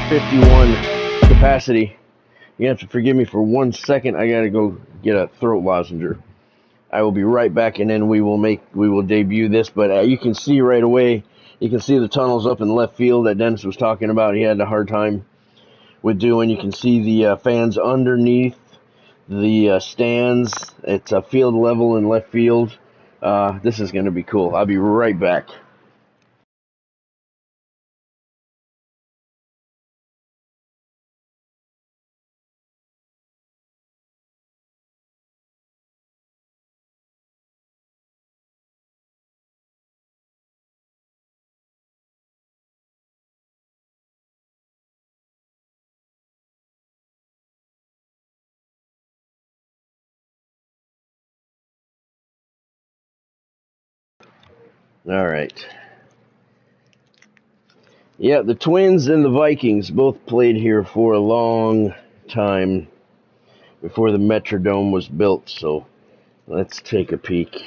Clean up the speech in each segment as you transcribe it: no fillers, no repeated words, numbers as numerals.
51 capacity. You have to forgive me for 1 second. I gotta go get a throat lozenger. I will be right back, and then we will debut this. But you can see right away, you can see the tunnels up in left field that Dennis was talking about. He had a hard time with doing. You can see the fans underneath the stands. It's a field level in left field. This is going to be cool. I'll be right back. All right. Yeah, the Twins and the Vikings both played here for a long time before the Metrodome was built, so let's take a peek.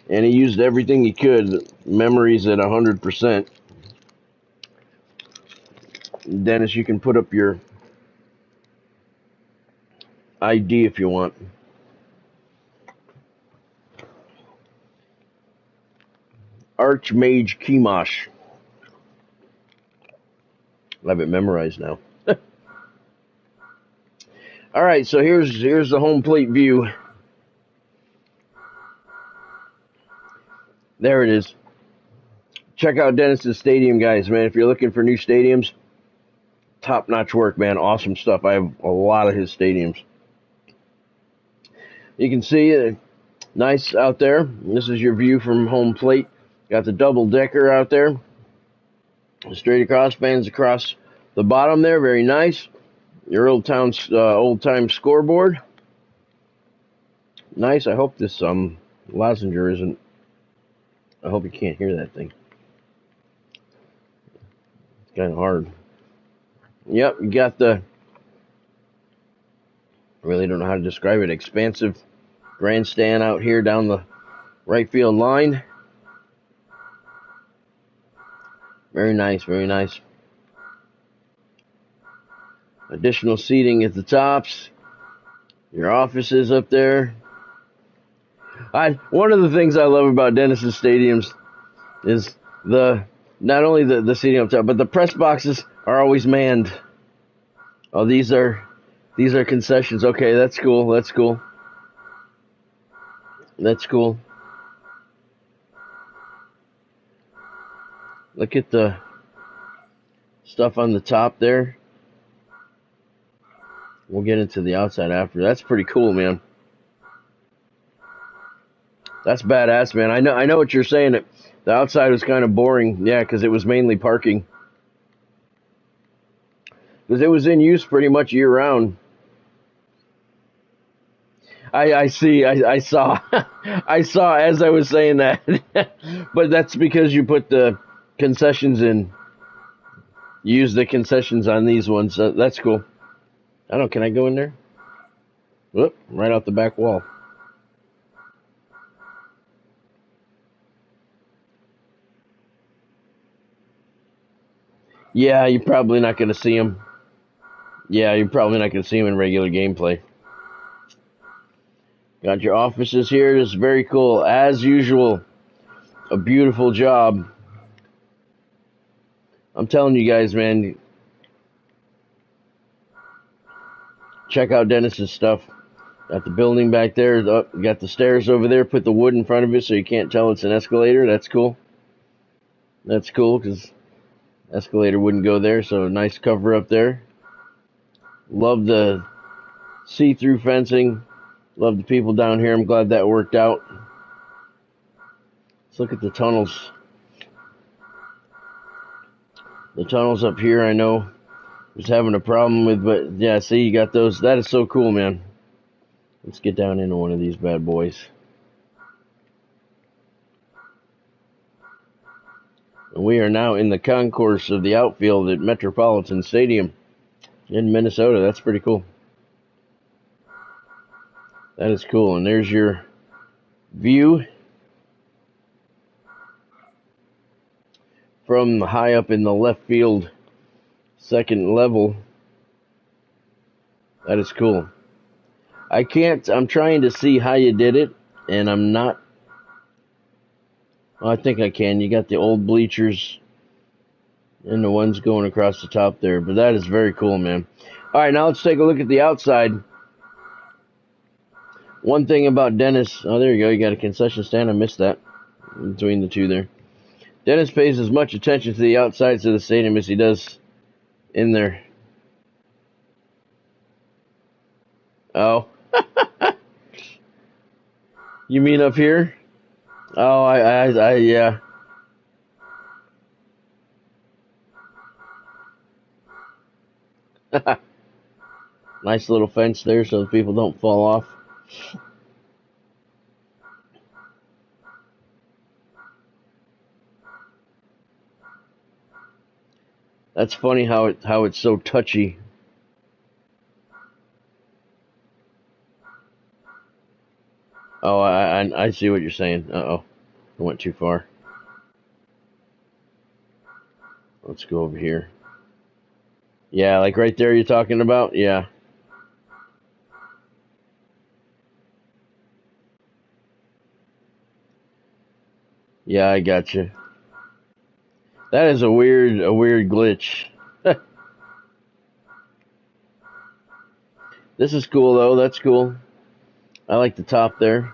And he used everything he could. Memories at 100%. Dennis, you can put up your ID if you want. Archmagechemosh. I have it memorized now. All right, so here's the home plate view. There it is. Check out Dennis's stadium, guys, man. If you're looking for new stadiums, top-notch work, man. Awesome stuff. I have a lot of his stadiums. You can see nice out there. This is your view from home plate. Got the double-decker out there. Straight across, fans across the bottom there. Very nice. Your old-time scoreboard. Nice. I hope this lozenger isn't... I hope you can't hear that thing. It's kind of hard. Yep, you got the... I really don't know how to describe it. Expansive grandstand out here down the right field line. Very nice, very nice. Additional seating at the tops. Your offices up there. One of the things I love about Dennis's stadiums is not only the seating up top, but the press boxes are always manned. Oh, these are concessions. Okay, that's cool. That's cool. That's cool. Look at the stuff on the top there. We'll get into the outside after. That's pretty cool, man. That's badass, man. I know what you're saying. The outside was kind of boring. Yeah, because it was mainly parking. Because it was in use pretty much year round. I saw I saw as I was saying that. But that's because you put the concessions in. You use the concessions on these ones. That's cool. I don't know, can I go in there? Whoop, right out the back wall. Yeah, you're probably not going to see him. Yeah, you're probably not going to see him in regular gameplay. Got your offices here. It's very cool. As usual, a beautiful job. I'm telling you guys, man, check out Dennis's stuff. Got the building back there. Got the stairs over there. Put the wood in front of it so you can't tell it's an escalator. That's cool. That's cool because escalator wouldn't go there. So nice cover up there. Love the see-through fencing. Love the people down here. I'm glad that worked out. Let's look at the tunnels. The tunnels up here, I know, was having a problem with, but yeah, see, you got those. That is so cool, man. Let's get down into one of these bad boys. And we are now in the concourse of the outfield at Metropolitan Stadium. in Minnesota. That's pretty cool. That is cool. And there's your view from high up in the left field second level. That is cool. I'm trying to see how you did it, and I'm not. Well, I think I can. You got the old bleachers and the ones going across the top there, but that is very cool, man. All right, now let's take a look at the outside. One thing about Dennis, oh, there you go. You got a concession stand. I missed that between the two there. Dennis pays as much attention to the outsides of the stadium as he does in there. Oh. You mean up here? Oh, yeah. Nice little fence there so the people don't fall off. That's funny how it's so touchy. Oh, I see what you're saying. Uh-oh. I went too far. Let's go over here. Yeah, like right there you're talking about? Yeah. Yeah, I got you. That is a weird glitch. This is cool though. That's cool. I like the top there.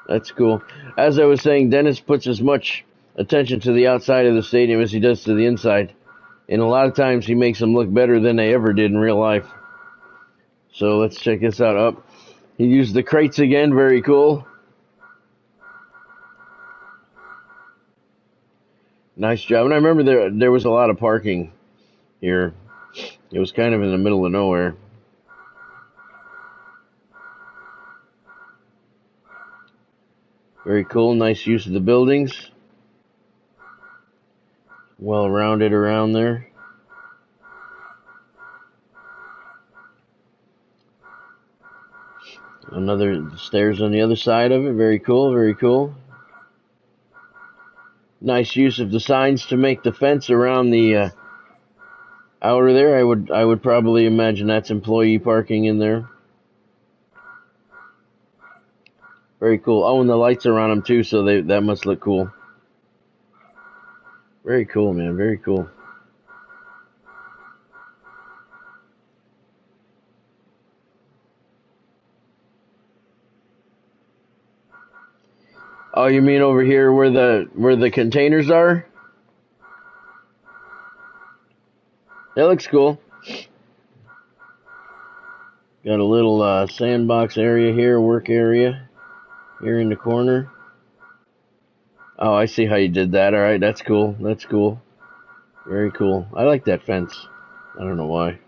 That's cool. As I was saying, Dennis puts as much attention to the outside of the stadium as he does to the inside. And a lot of times he makes them look better than they ever did in real life. So let's check this out. Up. He used the crates again. Very cool. Nice job. And I remember there was a lot of parking here. It was kind of in the middle of nowhere. Very cool. Nice use of the buildings. Well rounded around there. Another stairs on the other side of it. Very cool. Very cool. Nice use of the signs to make the fence around the outer there. I would probably imagine that's employee parking in there. Very cool. Oh, and the lights are on them too, so that must look cool. Very cool, man. Very cool. Oh, you mean over here where the containers are? That looks cool. Got a little sandbox area here, work area here in the corner. Oh, I see how you did that. All right, that's cool. That's cool. Very cool. I like that fence. I don't know why.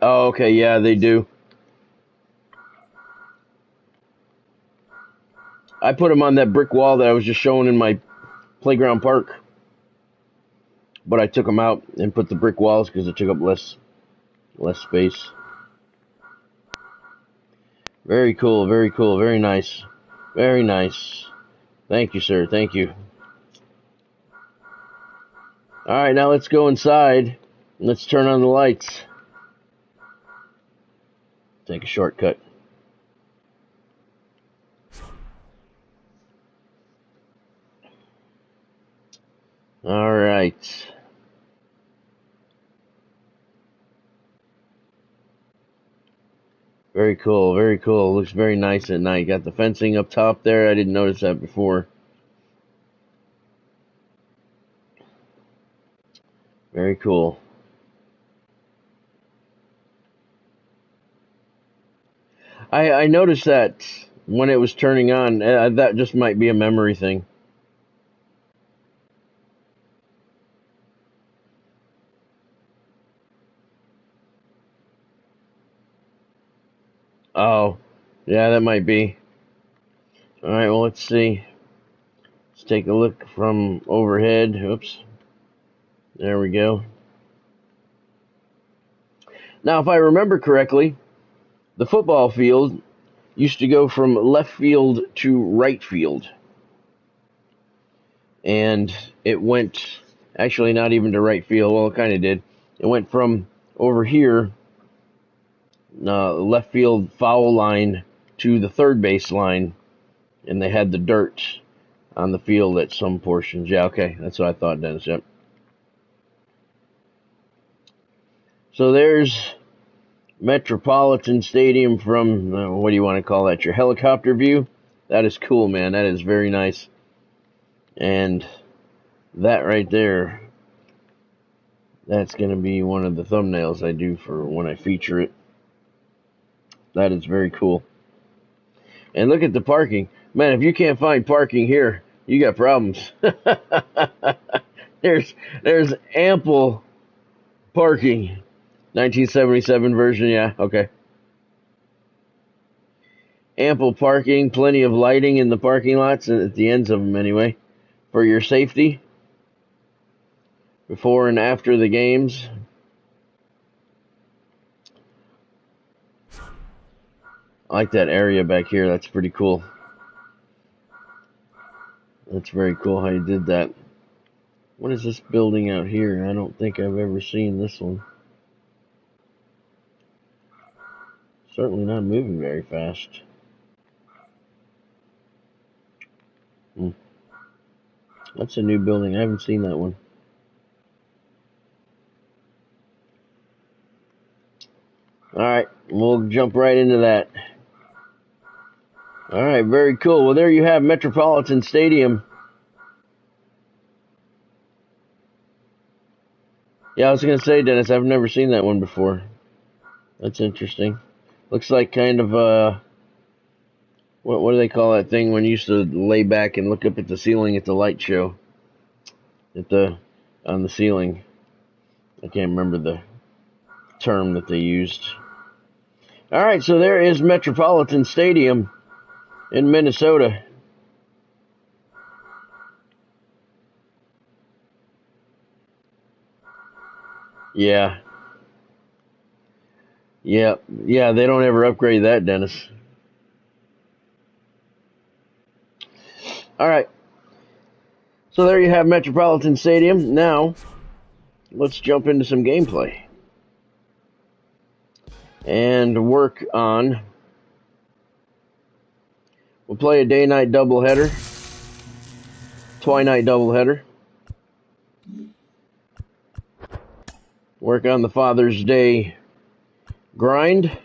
Oh, okay. Yeah, they do. I put them on that brick wall that I was just showing in my playground park. But I took them out and put the brick walls because it took up less space. Very cool, very cool, very nice. Very nice. Thank you, sir. Thank you. Alright, now let's go inside. Let's turn on the lights. Take a shortcut. Alright. Very cool, very cool. Looks very nice at night. Got the fencing up top there. I didn't notice that before. Very cool. I noticed that when it was turning on. That just might be a memory thing. Oh, yeah, that might be. All right, well, let's see. Let's take a look from overhead. Oops. There we go. Now, if I remember correctly, the football field used to go from left field to right field. And it went, actually not even to right field, well, it kind of did. It went from over here, left field foul line, to the third base line, and they had the dirt on the field at some portions. Yeah, okay, that's what I thought, Dennis. Yep. So there's Metropolitan Stadium from, what do you want to call that, your helicopter view? That is cool, man. That is very nice. And that right there, that's going to be one of the thumbnails I do for when I feature it. That is very cool. And look at the parking. Man, if you can't find parking here, you got problems. There's ample parking. 1977 version, yeah, okay. Ample parking, plenty of lighting in the parking lots, at the ends of them anyway, for your safety before and after the games. I like that area back here. That's pretty cool. That's very cool how you did that. What is this building out here? I don't think I've ever seen this one. Certainly not moving very fast. That's a new building. I haven't seen that one. Alright, we'll jump right into that. Alright, very cool. Well, there you have Metropolitan Stadium. Yeah, I was going to say, Dennis, I've never seen that one before. That's interesting. Looks like kind of, what do they call that thing when you used to lay back and look up at the ceiling at the light show? On the ceiling. I can't remember the term that they used. Alright, so there is Metropolitan Stadium in Minnesota. Yeah. Yeah, they don't ever upgrade that, Dennis. Alright. So there you have Metropolitan Stadium. Now, let's jump into some gameplay. And work on... We'll play a day-night doubleheader. Twi-Night doubleheader. Work on the Father's Day grind.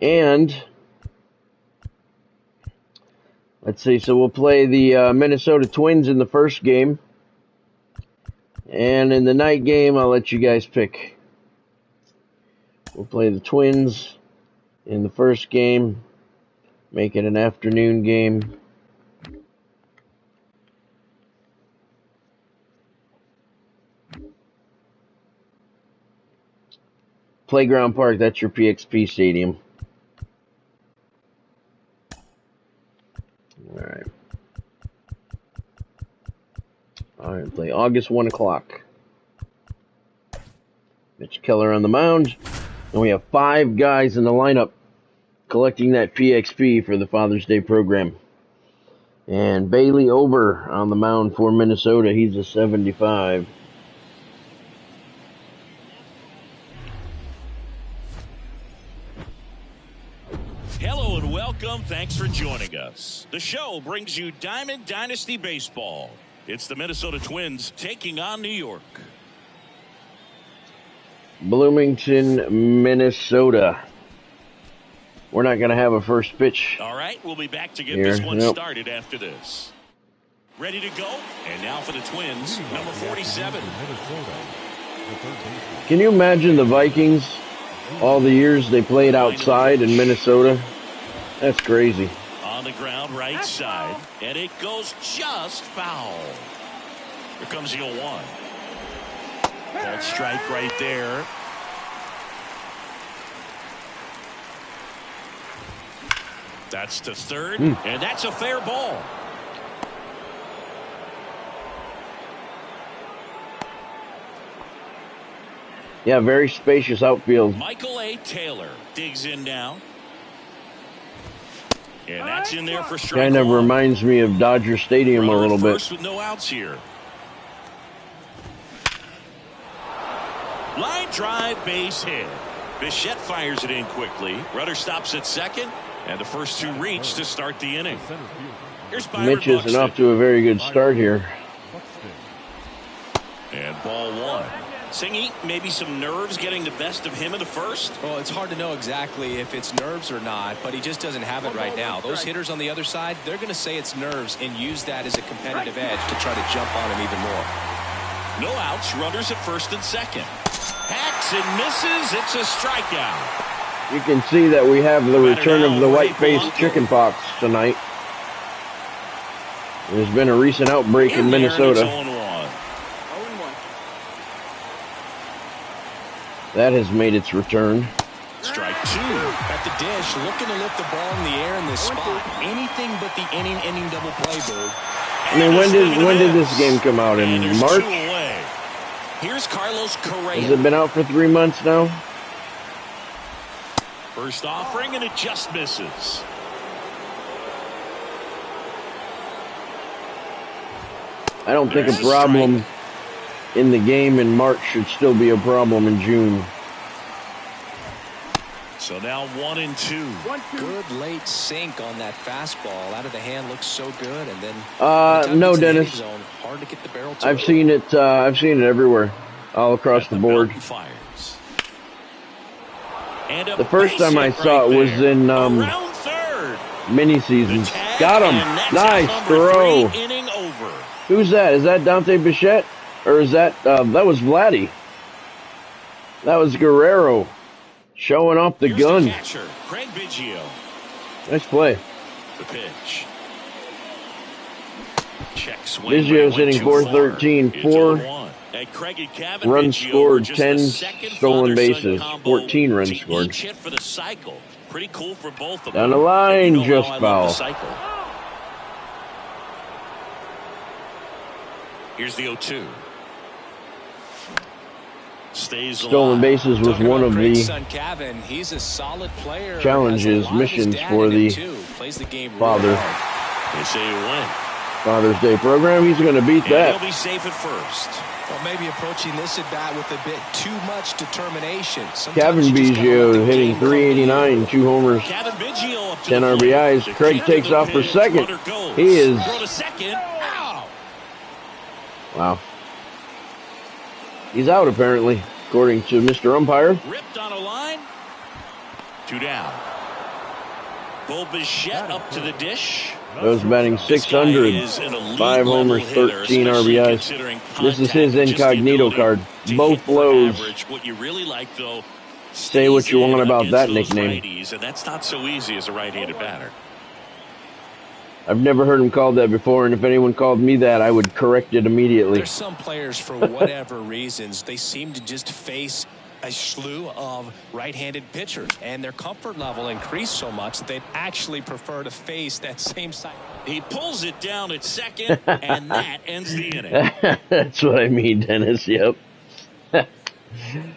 And... let's see, so we'll play the Minnesota Twins in the first game. And in the night game, I'll let you guys pick. We'll play the Twins in the first game. Make it an afternoon game. Playground Park, that's your PXP stadium. Alright. Alright, play August 1 o'clock. Mitch Keller on the mound. And we have 5 guys in the lineup collecting that PXP for the Father's Day program. And Bailey Ober on the mound for Minnesota. He's a 75. Hello and welcome. Thanks for joining us. The show brings you Diamond Dynasty Baseball. It's the Minnesota Twins taking on New York. Bloomington, Minnesota. We're not going to have a first pitch. All right, we'll be back to get this one started after this. Ready to go? And now for the Twins, number 47. Can you imagine the Vikings, all the years they played outside in Minnesota? That's crazy. On the ground, right side, and it goes just foul. Here comes the 0-1. Called strike right there. That's to third, and that's a fair ball. Yeah, very spacious outfield. Michael A. Taylor digs in now. And that's in there for strike Kind of one. reminds me of Dodger Stadium a little bit. With no outs here. Line drive, base hit. Bichette fires it in quickly. Rudder stops at second, and the first two reach to start the inning. Here's Byron Mitch isn't Buxton. off to a very good start here. And ball one. Singy, maybe some nerves getting the best of him in the first? Well, it's hard to know exactly if it's nerves or not, but he just doesn't have it right now. Those hitters on the other side, they're going to say it's nerves and use that as a competitive edge to try to jump on him even more. No outs, runners at first and second. Hacks and misses. It's a strikeout. You can see that we have the return of the white-faced chickenpox tonight. There's been a recent outbreak in Minnesota. That has made its return. Strike two. At the dish, looking to lift the ball in the air in this spot. Anything but the inning double play, Bird. I mean, when did this game come out? In March? Here's Carlos Correa. Has it been out for 3 months now? First offering, and it just misses. I don't think a problem in the game in March should still be a problem in June. So now 1-2. Good late sink on that fastball. Out of the hand, looks so good, and then no, Dennis. Zone, hard to get the barrel to I've seen it. I've seen it everywhere, all across the board. The first time I saw it was in mini seasons. Got him. Nice throw. Who's that? Is that Dante Bichette? Or is that, that was Vladdy. That was Guerrero showing off the gun. The catcher, Craig Biggio. Nice play. The pitch. Check swing. Biggio's hitting 413, 4 runs scored, 10 stolen bases, 14 runs scored. Each hit for the cycle. Pretty cool for both of them. Down the line, just foul. Here's the 0-2. Stolen bases was one of the He's a solid player. challenges, missions for the father. They say you win. Father's Day program. He's going to beat that. He'll be safe at first. Well, maybe approaching this at bat with a bit too much determination. Kevin Biggio hitting 389, 2 homers, 10 RBIs. Craig takes off for second. He is. Wow. He's out, apparently, according to Mr. Umpire. Ripped on a line. 2 down. Bull Bichette up to the dish. Those batting 600, 5 homers, 13 RBIs. This is his incognito card. Both blows. What you really like, though, say what you want about that nickname. And that's not so easy as a right-handed batter. I've never heard him called that before, and if anyone called me that, I would correct it immediately. There's some players, for whatever reasons, they seem to just face a slew of right-handed pitchers, and their comfort level increased so much that they'd actually prefer to face that same side. He pulls it down at second, and that ends the inning. That's what I mean, Dennis. Yep.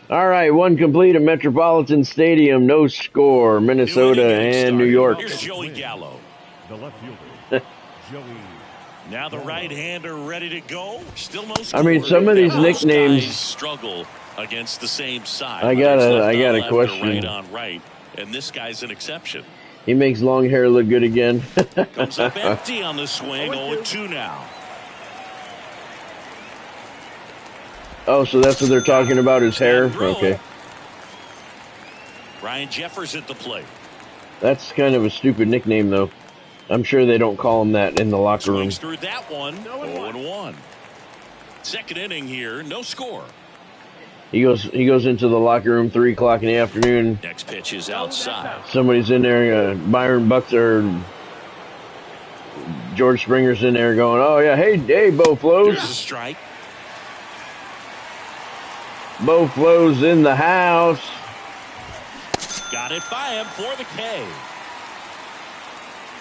All right, one complete at Metropolitan Stadium. No score. Minnesota and New York. Here's Joey Gallo. The left fielder. Joey. Now the right-hander ready to go. Still no score. I mean, some of these nicknames struggle against the same side. I got a question. Right on right, and this guy's an exception. He makes long hair look good again. Comes up empty on the swing. 0-2 now. Oh, so that's what they're talking about, his hair? Okay. Ryan Jeffers at the plate. That's kind of a stupid nickname, though. I'm sure they don't call him that in the locker room. Swings through that one. 0-1. Second inning here. No score. He goes into the locker room 3 o'clock in the afternoon. Next pitch is outside. Somebody's in there. Byron Bucks or George Springer's in there going, "Oh yeah, hey, Bo Flows." There's a strike. Bo Flows in the house. Got it by him for the K.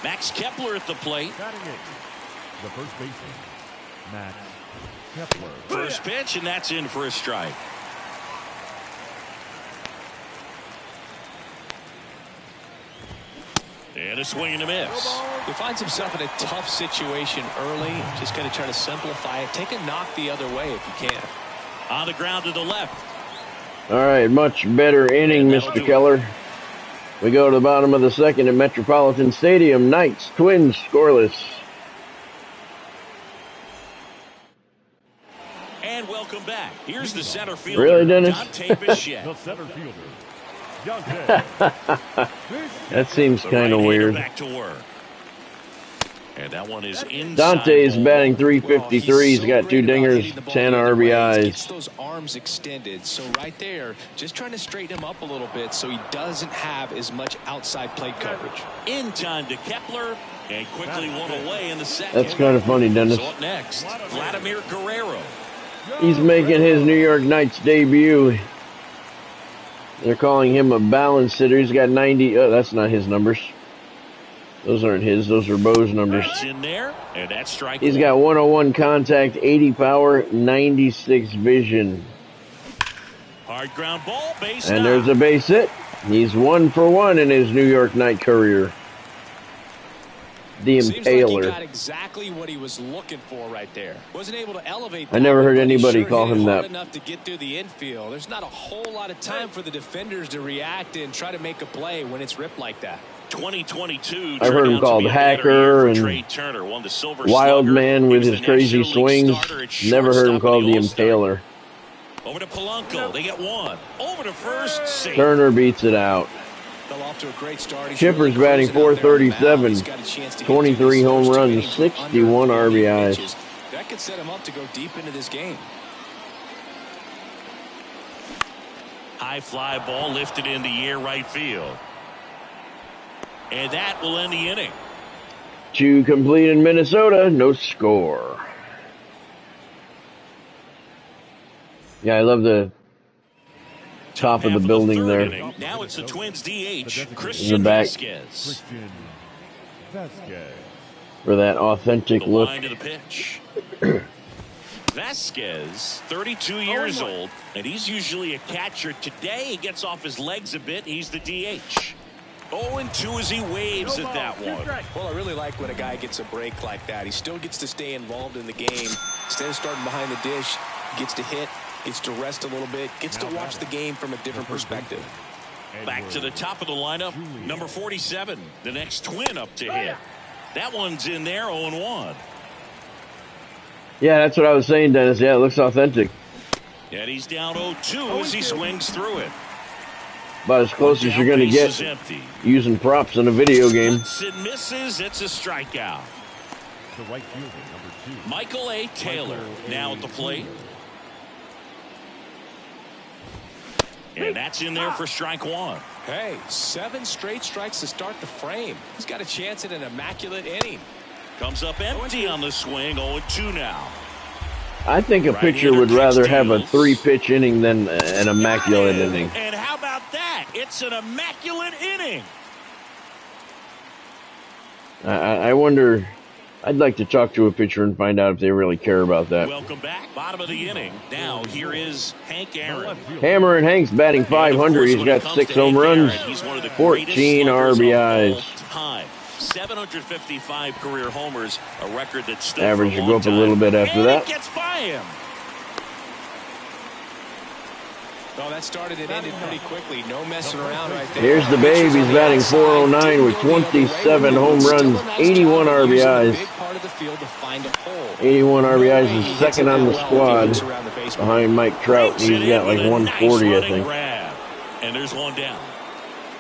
Max Kepler at the plate. Batting it, the first baseman, Max Kepler. First pitch, and that's in for a strike. And a swing and a miss. He finds himself in a tough situation early. Just going to try to simplify it. Take a knock the other way if you can. On the ground to the left. All right, much better inning, Mr. Keller. We go to the bottom of the second at Metropolitan Stadium. Knights, Twins, scoreless. And welcome back. Here's the center fielder. Really, Dennis? Dante Bichette. The center fielder, Dante. That seems kind of Right-hander weird. back to work. And that one is inside. Dante's ball. batting .353. He's got 2 dingers, 10 RBIs. Gets RBIs. those arms extended. So right there, just trying to straighten him up a little bit so he doesn't have as much outside plate coverage. In time to Kepler. And quickly one away in the second. That's kind of funny, Dennis. So up next, Vladimir Guerrero. He's making his New York Knights debut. They're calling him a balance hitter. He's got 90. Oh, that's not his numbers. Those aren't his. Those are Bo's numbers. It's in there, and that's strike He's one. got 101 contact, 80 power, 96 vision. Hard ground ball, base And knock. there's a base hit. He's 1 for 1 in his New York Knight career. The Seems like he Impaler. got exactly what he was looking for right there. Wasn't able to elevate. I never heard but he anybody sure call hit it him hard that. enough to get through the infield. There's not a whole lot of time for the defenders to react and try to make a play when it's ripped like that. 2022. I've heard him turned out to called be a better Hacker year for and Trey Turner, won the Silver Wild Slugger. Man He with was his the crazy National League swings. starter at Never heard him shortstop called in the All-Star. Impaler. Over to Polanco. They get one. Over to first. Safe. Turner beats it out. Fell off to a great start. He's Chipper's really batting cruising out there on the mound. .437, He's got a chance to get 23 through these home first two runs, innings 61 under 40 RBIs. pitches. That could set him up to go deep into this game. High fly ball lifted in the air right field. And that will end the inning. 2 complete in Minnesota, no score. Yeah, I love the top of the Half building third there. inning. Now it's the Twins DH, In the Christian back. Vasquez. Christian Vasquez. For that authentic The look. line to the pitch. Vasquez, 32 years old, and he's usually a catcher. Today he gets off his legs a bit. He's the DH. 0-2 as he waves at that one. Well, I really like when a guy gets a break like that. He still gets to stay involved in the game. Instead of starting behind the dish, gets to hit, gets to rest a little bit, gets to watch the game from a different perspective. Back to the top of the lineup, number 47, the next Twin up to hit. That one's in there, 0-1. Yeah, that's what I was saying, Dennis. Yeah, it looks authentic. And he's down 0-2 as he swings through it. About as close as you're going to Base get is empty. using props in a video game. Hits and misses. It's a strikeout. The right fielder, number 2. Michael A. Taylor now at the plate. And that's in there for strike one. Hey, 7 straight strikes to start the frame. He's got a chance at an immaculate inning. Comes up empty on the swing. 0-2 now. I think a Right-hander pitcher would rather have a deals. 3-pitch inning than an immaculate Got it. inning. And how about that? It's an immaculate inning. I wonder. I'd like to talk to a pitcher and find out if they really care about that. Welcome back. Bottom of the inning. Now here is Hank Aaron. Hammer and Hank's batting And, of course, .500. He's when got it comes 6 to home Hank runs, Aaron, he's one of the 14 greatest sluggers RBIs. of all time. 755 career homers, a record that's still Average for a will go long up a time. little bit after And that. it gets by him. Oh, that started and ended pretty quickly. No messing around right there. Here's the Babe. He's batting .409 with 27 home runs, 81 RBIs. 81 RBIs is second on the squad behind Mike Trout. Breaks He's it got in like with a 140, nice I running think. grab. And there's one down.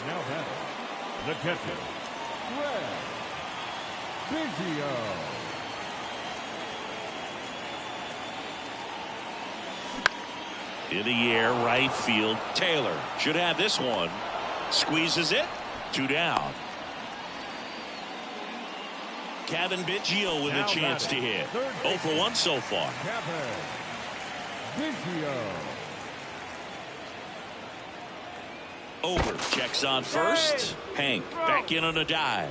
Now batting, the catcher, Brad Biggio. In the air, right field. Taylor should have this one. Squeezes it. 2 down. Kevin Biggio with a Now chance to batting, hit. third 0 for 1 so far. Kevin Biggio. Over. Checks on first. Hank back in on a dive.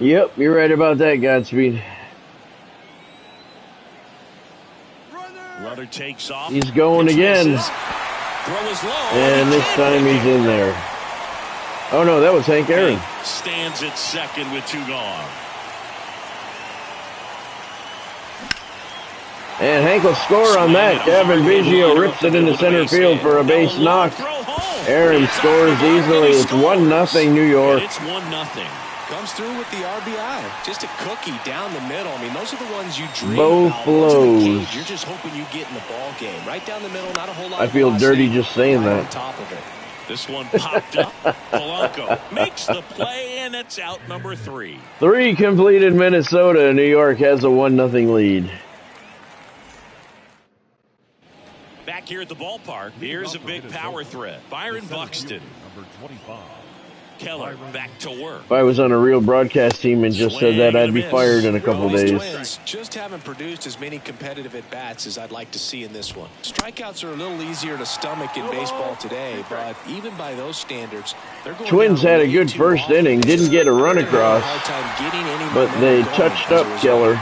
Yep, you're right about that, Godspeed. Runner takes off. He's going Pitch again. misses. Throw is low. And this time he's in there. Oh no, that was Hank Aaron. Stands at second with 2 gone. And Hank will score on that. Gavin Biggio rips it into center field for a base knock. Aaron scores easily. It's 1-0 New York. It's 1-0. Comes through with the RBI. Just a cookie down the middle. I mean, those are the ones you dream Both about. blows. You're just hoping you get in the ball game. Right down the middle, not a whole lot. I feel dirty just saying right that. on top of it. This one popped up. Polanco makes the play, and it's out number 3. 3 completed Minnesota. New York has a 1-0 lead. Back here at the ballpark, here's a big power threat. Byron Buxton. Number 25. Keller back to work. If I was on a real broadcast team and just said that, I'd be fired in a couple These days. Twins just haven't produced as many competitive at-bats as I'd like to see in this one. Strikeouts are a little easier to stomach in baseball today, but even by those standards, they're going Twins down had a way good too first often. inning, didn't get a run They're having a across, hard time getting any but they momentum touched going up as a result. Keller,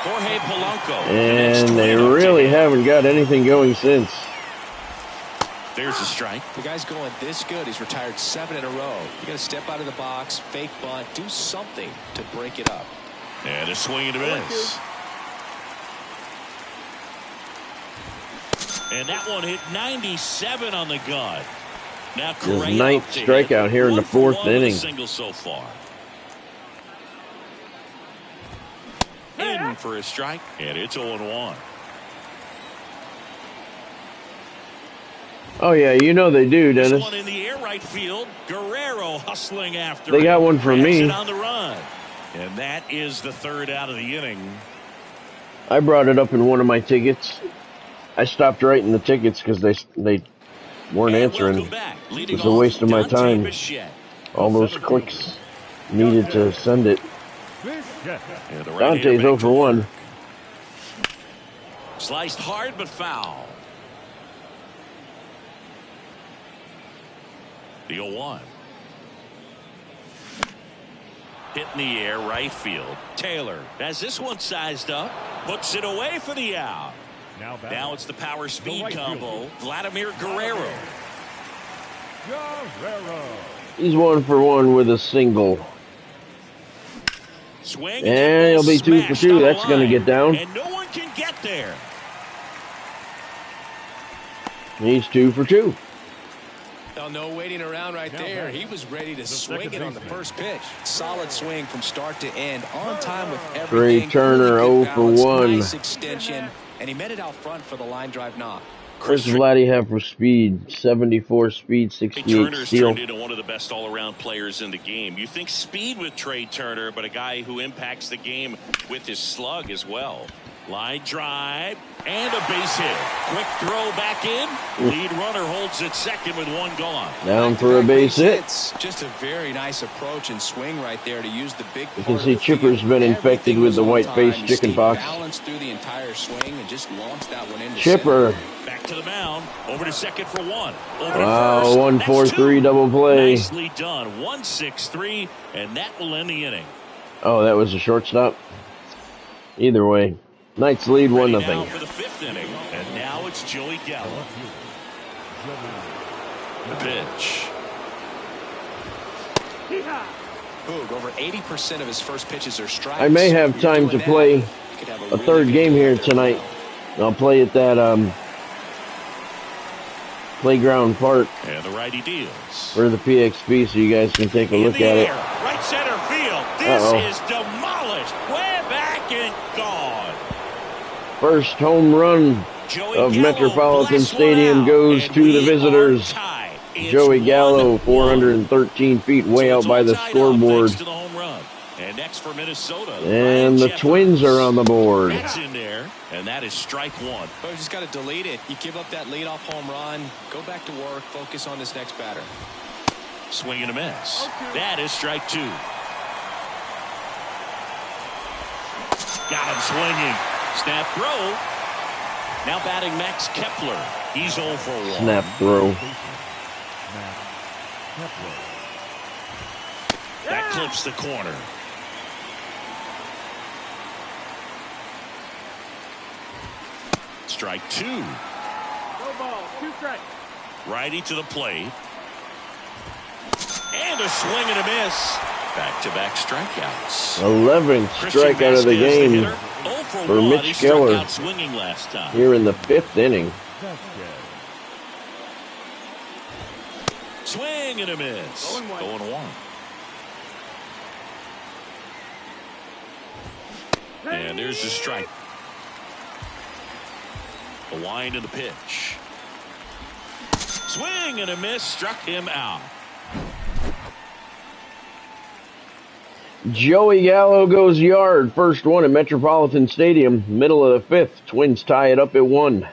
Jorge Polanco. and they really haven't got anything going since. There's a strike. The guy's going this good. He's retired 7 in a row. You got to step out of the box, fake bunt, do something to break it up. And a swing and a miss. And that one hit 97 on the gun. Now His Correa 9th up to strikeout hit. here in the 1 for 4th 1 with a inning. single so far. In for a strike, and it's 0-1. Oh yeah, you know they do, This Dennis. one in the air right field. Guerrero hustling after They it. got one for Grabs me. it on the run. And that is the 3rd out of the inning. I brought it up in one of my tickets. I stopped writing the tickets because they weren't And answering. welcome back. It Leading was a off, waste of my Dante time. Bichette. All those clicks needed to send it. Yeah, the right-hander Dante's back 0 to for 1. work. Sliced hard but foul. The 0-1. Hit in the air, right field. Taylor has this one sized up. Puts it away for the out. Now it's the power speed combo. Vladimir Guerrero. He's 1 for 1 with a single. Swing. And he'll be 2 for 2. That's going to get down. And no one can get there. He's 2 for 2. Oh, no waiting around right there. He was ready to swing it on the first pitch. Solid swing from start to end. On time with everything. Trey Turner Really good 0 for balance, 1. Nice extension. And he met it out front for the line drive knock. Chris Vladdy have for speed, 74 speed, Trey 68 Turner's steal. turned into one of the best all-around players in the game. You think speed with Trey Turner, but a guy who impacts the game with his slug as well. Line drive and a base hit. Quick throw back in. Lead runner holds at second with 1 gone. Down for a base hit. Just a very nice approach and swing right there to use the big. You can see Chipper's been infected with the white-faced chicken pox. Balanced through the entire swing and just launched that one into Chipper. center. Back to the mound. Over to second for 1. Over to Wow, first. 1-4-3 That's 2. double play. Nicely done. 1-6-3, and that will end the inning. Oh, that was a shortstop. Either way, Knights lead 1-0. Now for the 5th inning, and now it's Joey Gallo. The pitch. Boog, over 80% of his first pitches are strikes. I may have time to play a 3rd game here tonight. I'll play at that Playground Park And the righty deals. for the PXP so you guys can take a In look the at air, it. right center field. This Uh-oh. is demolished. Way back and gone. First home run Joey of Gallo Metropolitan blasts one Stadium out, goes and to the we visitors. are tied. It's Joey Gallo, 1-1. 413 feet, way So out it's by all the tied up scoreboard. thanks to the home run. And next for Minnesota. And the Ryan Twins Jeffers. are on the board. That's in there, and that is strike 1. But you just got to delete it. You give up that leadoff home run. Go back to work. Focus on this next batter. Swing and a miss. That is strike 2. Got him swinging. Snap throw. Now batting Max Kepler. He's 0 for 1. Snap throw. That clips the corner. strike two. No ball, 2 strikes. Righty to the plate. And a swing and a miss. Back-to-back strikeouts. 11th strikeout of the game for Mitch Keller swinging last time. here in the 5th inning. Swing and a miss. 0-1. And there's the strike. A wind in the pitch. Swing and a miss. Struck him out. Joey Gallo goes yard. First one at Metropolitan Stadium. Middle of the 5th. Twins tie it up at 1.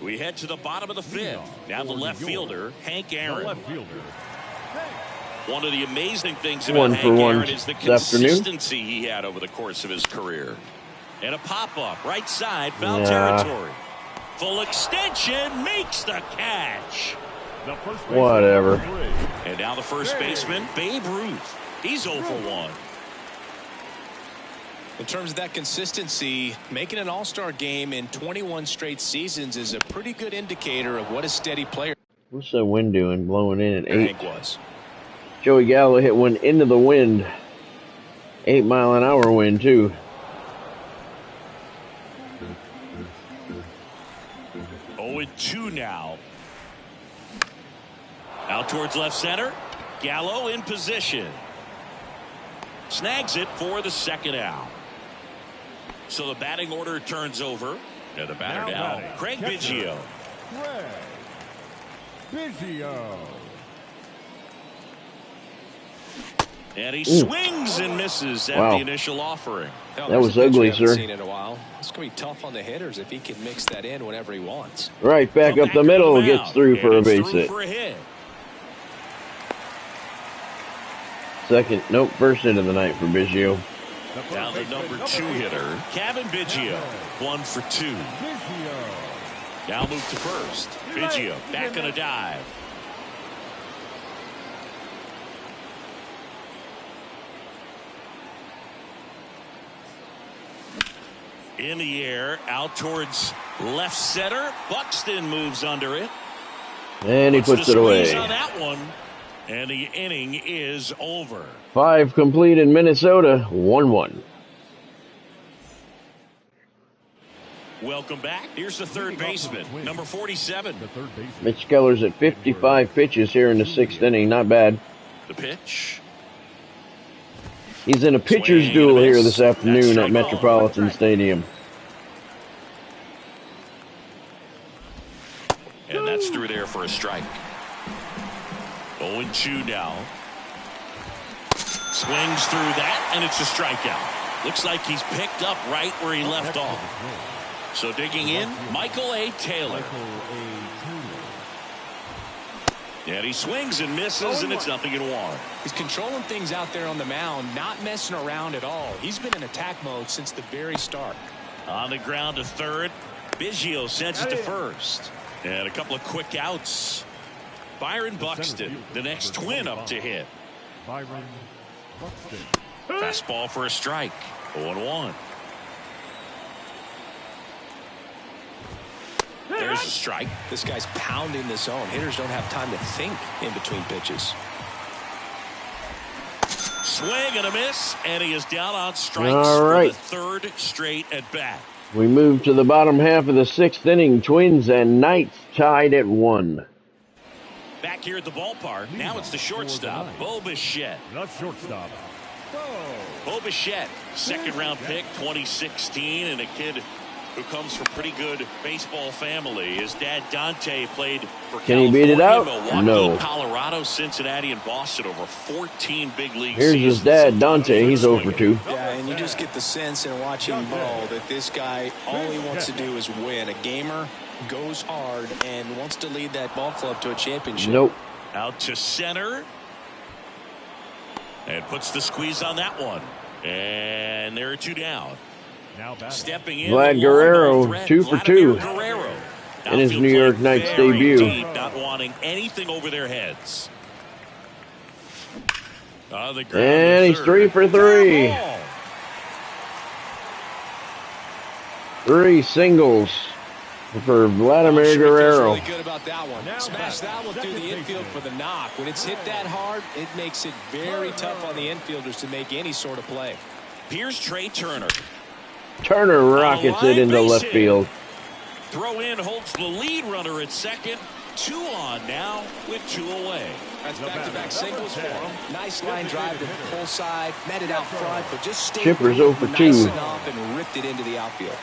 We head to the bottom of the 5th. Now the left fielder, Hank Aaron. One of the amazing things about Hank Aaron is the consistency he had over the course of his career. And a pop-up, right side, foul territory. Full extension, makes the catch. Whatever. And now the first baseman, Babe Ruth. He's 0 for 1. In terms of that consistency, making an all-star game in 21 straight seasons is a pretty good indicator of what a steady player. What's that wind doing? Blowing in at 8. Hank was. Joey Gallo hit one into the wind. 8-mile-an-hour wind, too. Oh, 2 now. Out towards left center. Gallo in position. Snags it for the second out. So the batting order turns over. And the batter now, Craig Biggio. And he swings and misses at the initial offering. That was ugly, sir. Seen in a while. It's going to be tough on the hitters if he can mix that in whenever he wants. Right back up the middle, gets through for a base hit. Second, nope, first hit of the night for Biggio. Down the number 2 hitter, Kevin Biggio, 1 for 2. Now move to first. Biggio back on a dive. In the air, out towards left center. Buxton moves under it. And he puts it away. On that one. And the inning is over. 5 complete in Minnesota, 1-1. Welcome back. Here's the third baseman, number 47. Mitch Keller's at 55 pitches here in the 6th inning. Not bad. The pitch. He's in a pitcher's duel here this afternoon at Metropolitan Stadium. And that's through there for a strike. 0-2 now. Swings through that, and it's a strikeout. Looks like he's picked up right where he left off. So digging in, Michael A. Taylor. And he swings and misses, and it's 0-1. He's controlling things out there on the mound, not messing around at all. He's been in attack mode since the very start. On the ground to third. Biggio sends it to first. And a couple of quick outs. Byron Buxton, the next Twin up to hit. Byron Buxton. Fastball for a strike. 0-1. There's a strike. This guy's pounding the zone. Hitters don't have time to think in between pitches. Swing and a miss, and he is down on strikes for the third straight at bat. We move to the bottom half of the 6th inning. Twins and Knights tied at 1. Back here at the ballpark, now it's the shortstop, Bo Bichette. The shortstop. Bo Bichette, second-round pick, 2016, and a kid who comes from pretty good baseball family. His dad, Dante, played for Can he beat it out? Milwaukee, No. Colorado, Cincinnati, and Boston over 14 big league Here's seasons. his dad, Dante. He's over 2. Yeah, and you just get the sense in watching Bo that this guy, all he wants to do is win. A gamer, goes hard, and wants to lead that ball club to a championship. Nope. Out to center. And puts the squeeze on that one. And there are 2 down. Stepping in, Vlad Guerrero, 2 for 2 Guerrero. in his New York Knights debut. Deep, not wanting anything over their heads. And he's 3 for 3. 3 singles for Vladimir Sure feels Guerrero. really good about that one. Smash that one through the infield for the knock. When it's hit that hard, it makes it very tough on the infielders to make any sort of play. Here's Trey Turner. Turner rockets it into left field. Throw in holds the lead runner at second. 2 on now with 2 away. That's back-to-back singles for him. Nice line drive to the pull side. Met it out front, but just stayed Chipper's 0 for 2. nice enough and ripped it into the outfield.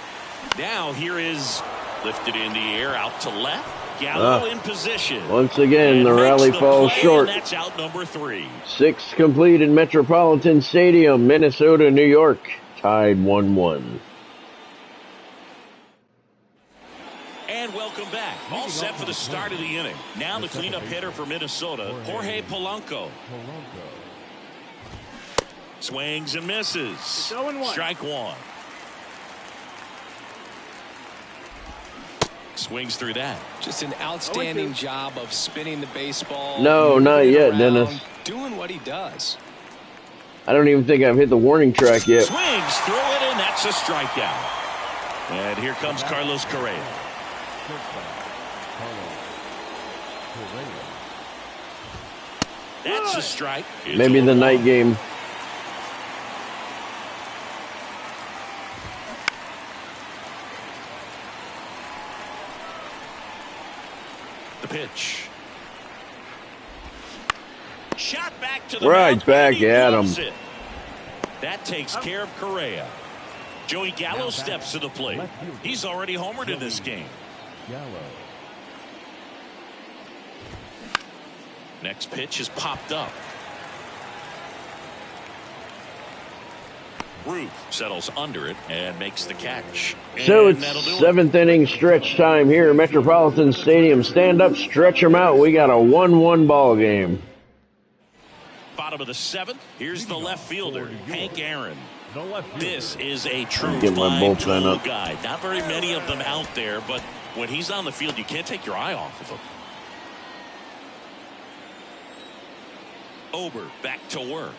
Now here is lifted in the air out to left. Gallo in position. Once again, the rally falls short. That's out number 3. 6 complete in Metropolitan Stadium, Minnesota, New York. Tied 1-1. And welcome back. All set for the start of the inning. Now the cleanup hitter for Minnesota, Jorge Polanco. Swings and misses. 0-1. Strike 1. Swings through that. Just an outstanding job of spinning the baseball. No, not yet, around, Dennis. Doing what he does. I don't even think I've hit the warning track yet. Swings through it, and that's a strikeout. And here comes Carlos Correa. That's a strike. It's Maybe the night game. The pitch. Shot back to the Right mound, back and he at gloves him. it. That takes care of Correa. Joey Gallo steps to the plate. He's already homered in this game. Next pitch is popped up. Roof settles under it and makes the catch. So And that'll do it's it. 7th inning stretch time here at Metropolitan Stadium. Stand up, stretch them out. We got a 1-1 ball game. Bottom of the 7th. Here's the left fielder, Hank Aaron. This is a true Get my fine bullpen tool up. guy. Not very many of them out there, but when he's on the field, you can't take your eye off of him. Ober back to work.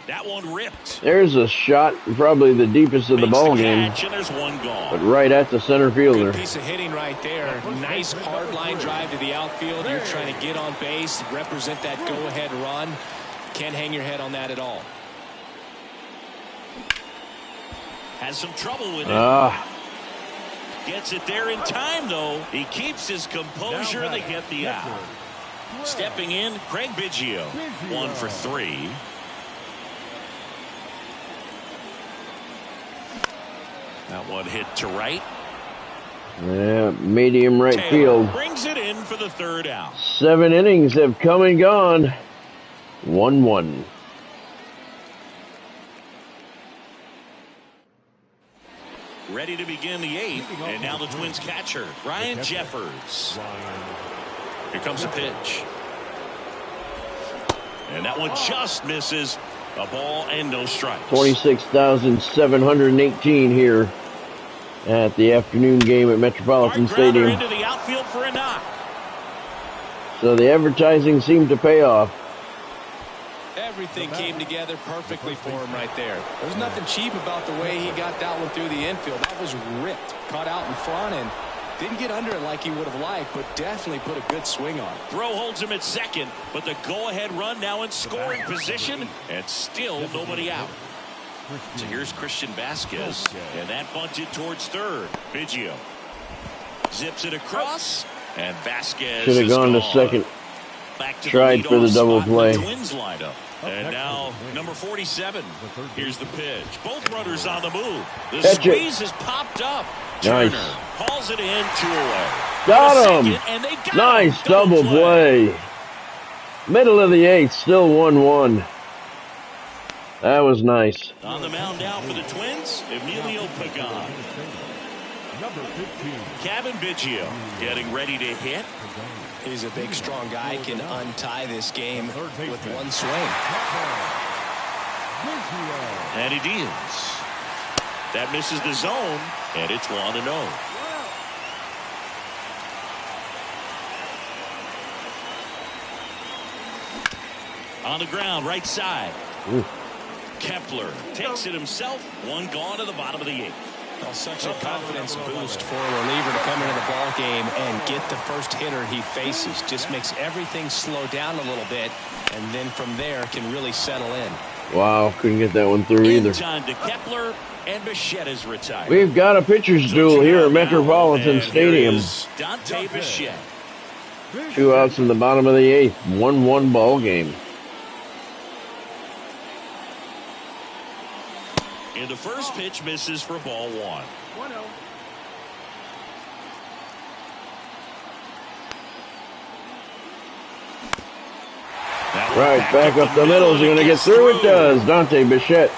That one ripped. There's a shot, probably the deepest of the Makes ball the game, catch, and there's one but gone. right at the center fielder. Good piece of hitting right there. Nice hard line drive to the outfield. You're trying to get on base, represent that go-ahead run. Can't hang your head on that at all. Has some trouble with it. Gets it there in time, though. He keeps his composure, and they get the out. Stepping in, Craig Biggio. 1 for 3. That one hit to right. Yeah, medium right Taylor field. brings it in for the 3rd out. 7 innings have come and gone. 1-1. Ready to begin the 8th, and now the Twins catcher, Ryan Jeffers. Here comes the pitch. And that one just misses. A ball and no strikes. 26,718 here at the afternoon game at Metropolitan Stadium. Into the outfield for a knock. So the advertising seemed to pay off. Everything came together perfectly for him right there. There's nothing cheap about the way he got that one through the infield. That was ripped, caught out in front, and didn't get under it like he would have liked, but definitely put a good swing on it. Throw holds him at second, but the go-ahead run now in scoring position, and still nobody out. So here's Christian Vasquez, and that bunted towards 3rd. Biggio zips it across, and Vasquez Should have gone to second. Back to Tried for the double play. Twins lineup. And now number 47. Here's the pitch. Both runners on the move. The squeeze has popped up. Nice. Turner hauls it in, 2 away. Got him. And they got Nice him. double play. Middle of the 8th, still 1-1. That was nice. On the mound now for the Twins, Emilio Pagan. Kevin Biggio getting ready to hit. He's a big, strong guy. Can untie this game with one swing. And he deals. That misses the zone, and it's 1-0. On the ground, right side. Ooh. Kepler takes it himself. 1 gone to the bottom of the 8th. Well, such a confidence boost for a reliever to come into the ball game and get the first hitter he faces. Just makes everything slow down a little bit, and then from there can really settle in. Wow, couldn't get that one through either. Time to Kepler, and Bichette is retired. We've got a pitcher's duel here at Metropolitan Stadium. Dante Bichette. 2 outs in the bottom of the 8th. 1-1 ball game. And the first pitch misses for ball 1. 1-0. Right, back up the middle. Is he going to get through? It does. Dante Bichette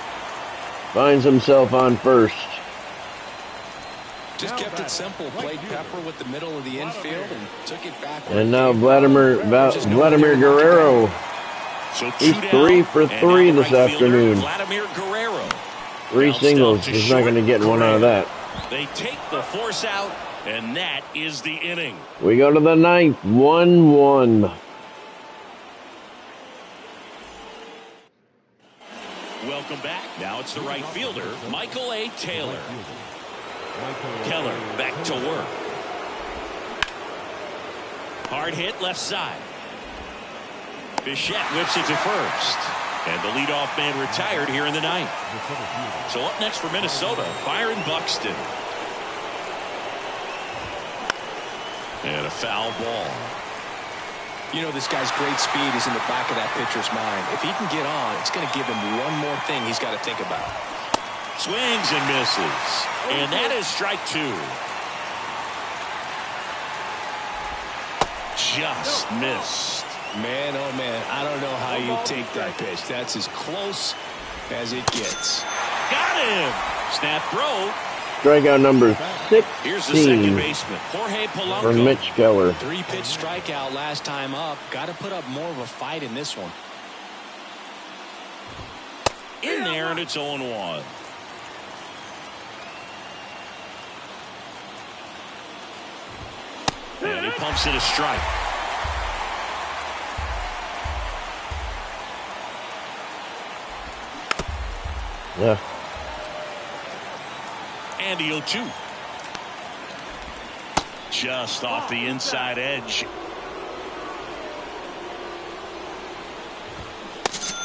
finds himself on first. Just kept it simple. Played Pepper with the middle of the infield and took it back. And now Vladimir Guerrero. He's 3 for 3 this afternoon. Vladimir Guerrero. 3 singles. He's not going to get one out of that. They take the force out, and that is the inning. We go to the 9th. 1-1. Welcome back. Now it's the right fielder, Michael A. Taylor. Keller back to work. Hard hit left side. Bichette whips it to first. And the leadoff man retired here in the 9th. So up next for Minnesota, Byron Buxton. And a foul ball. You know, this guy's great speed is in the back of that pitcher's mind. If he can get on, it's going to give him one more thing he's got to think about. Swings and misses. And that is strike 2. Just missed. Man, oh man, I don't know how you take that pitch. That's as close as it gets. Got him. Snap throw. Strikeout number 16. Here's the second baseman, Jorge Polanco. For Mitch Keller. 3-pitch strikeout last time up. Got to put up more of a fight in this one. In there, and it's 0-1. And he pumps it a strike. Yeah. And the 0-2. Just off the inside edge.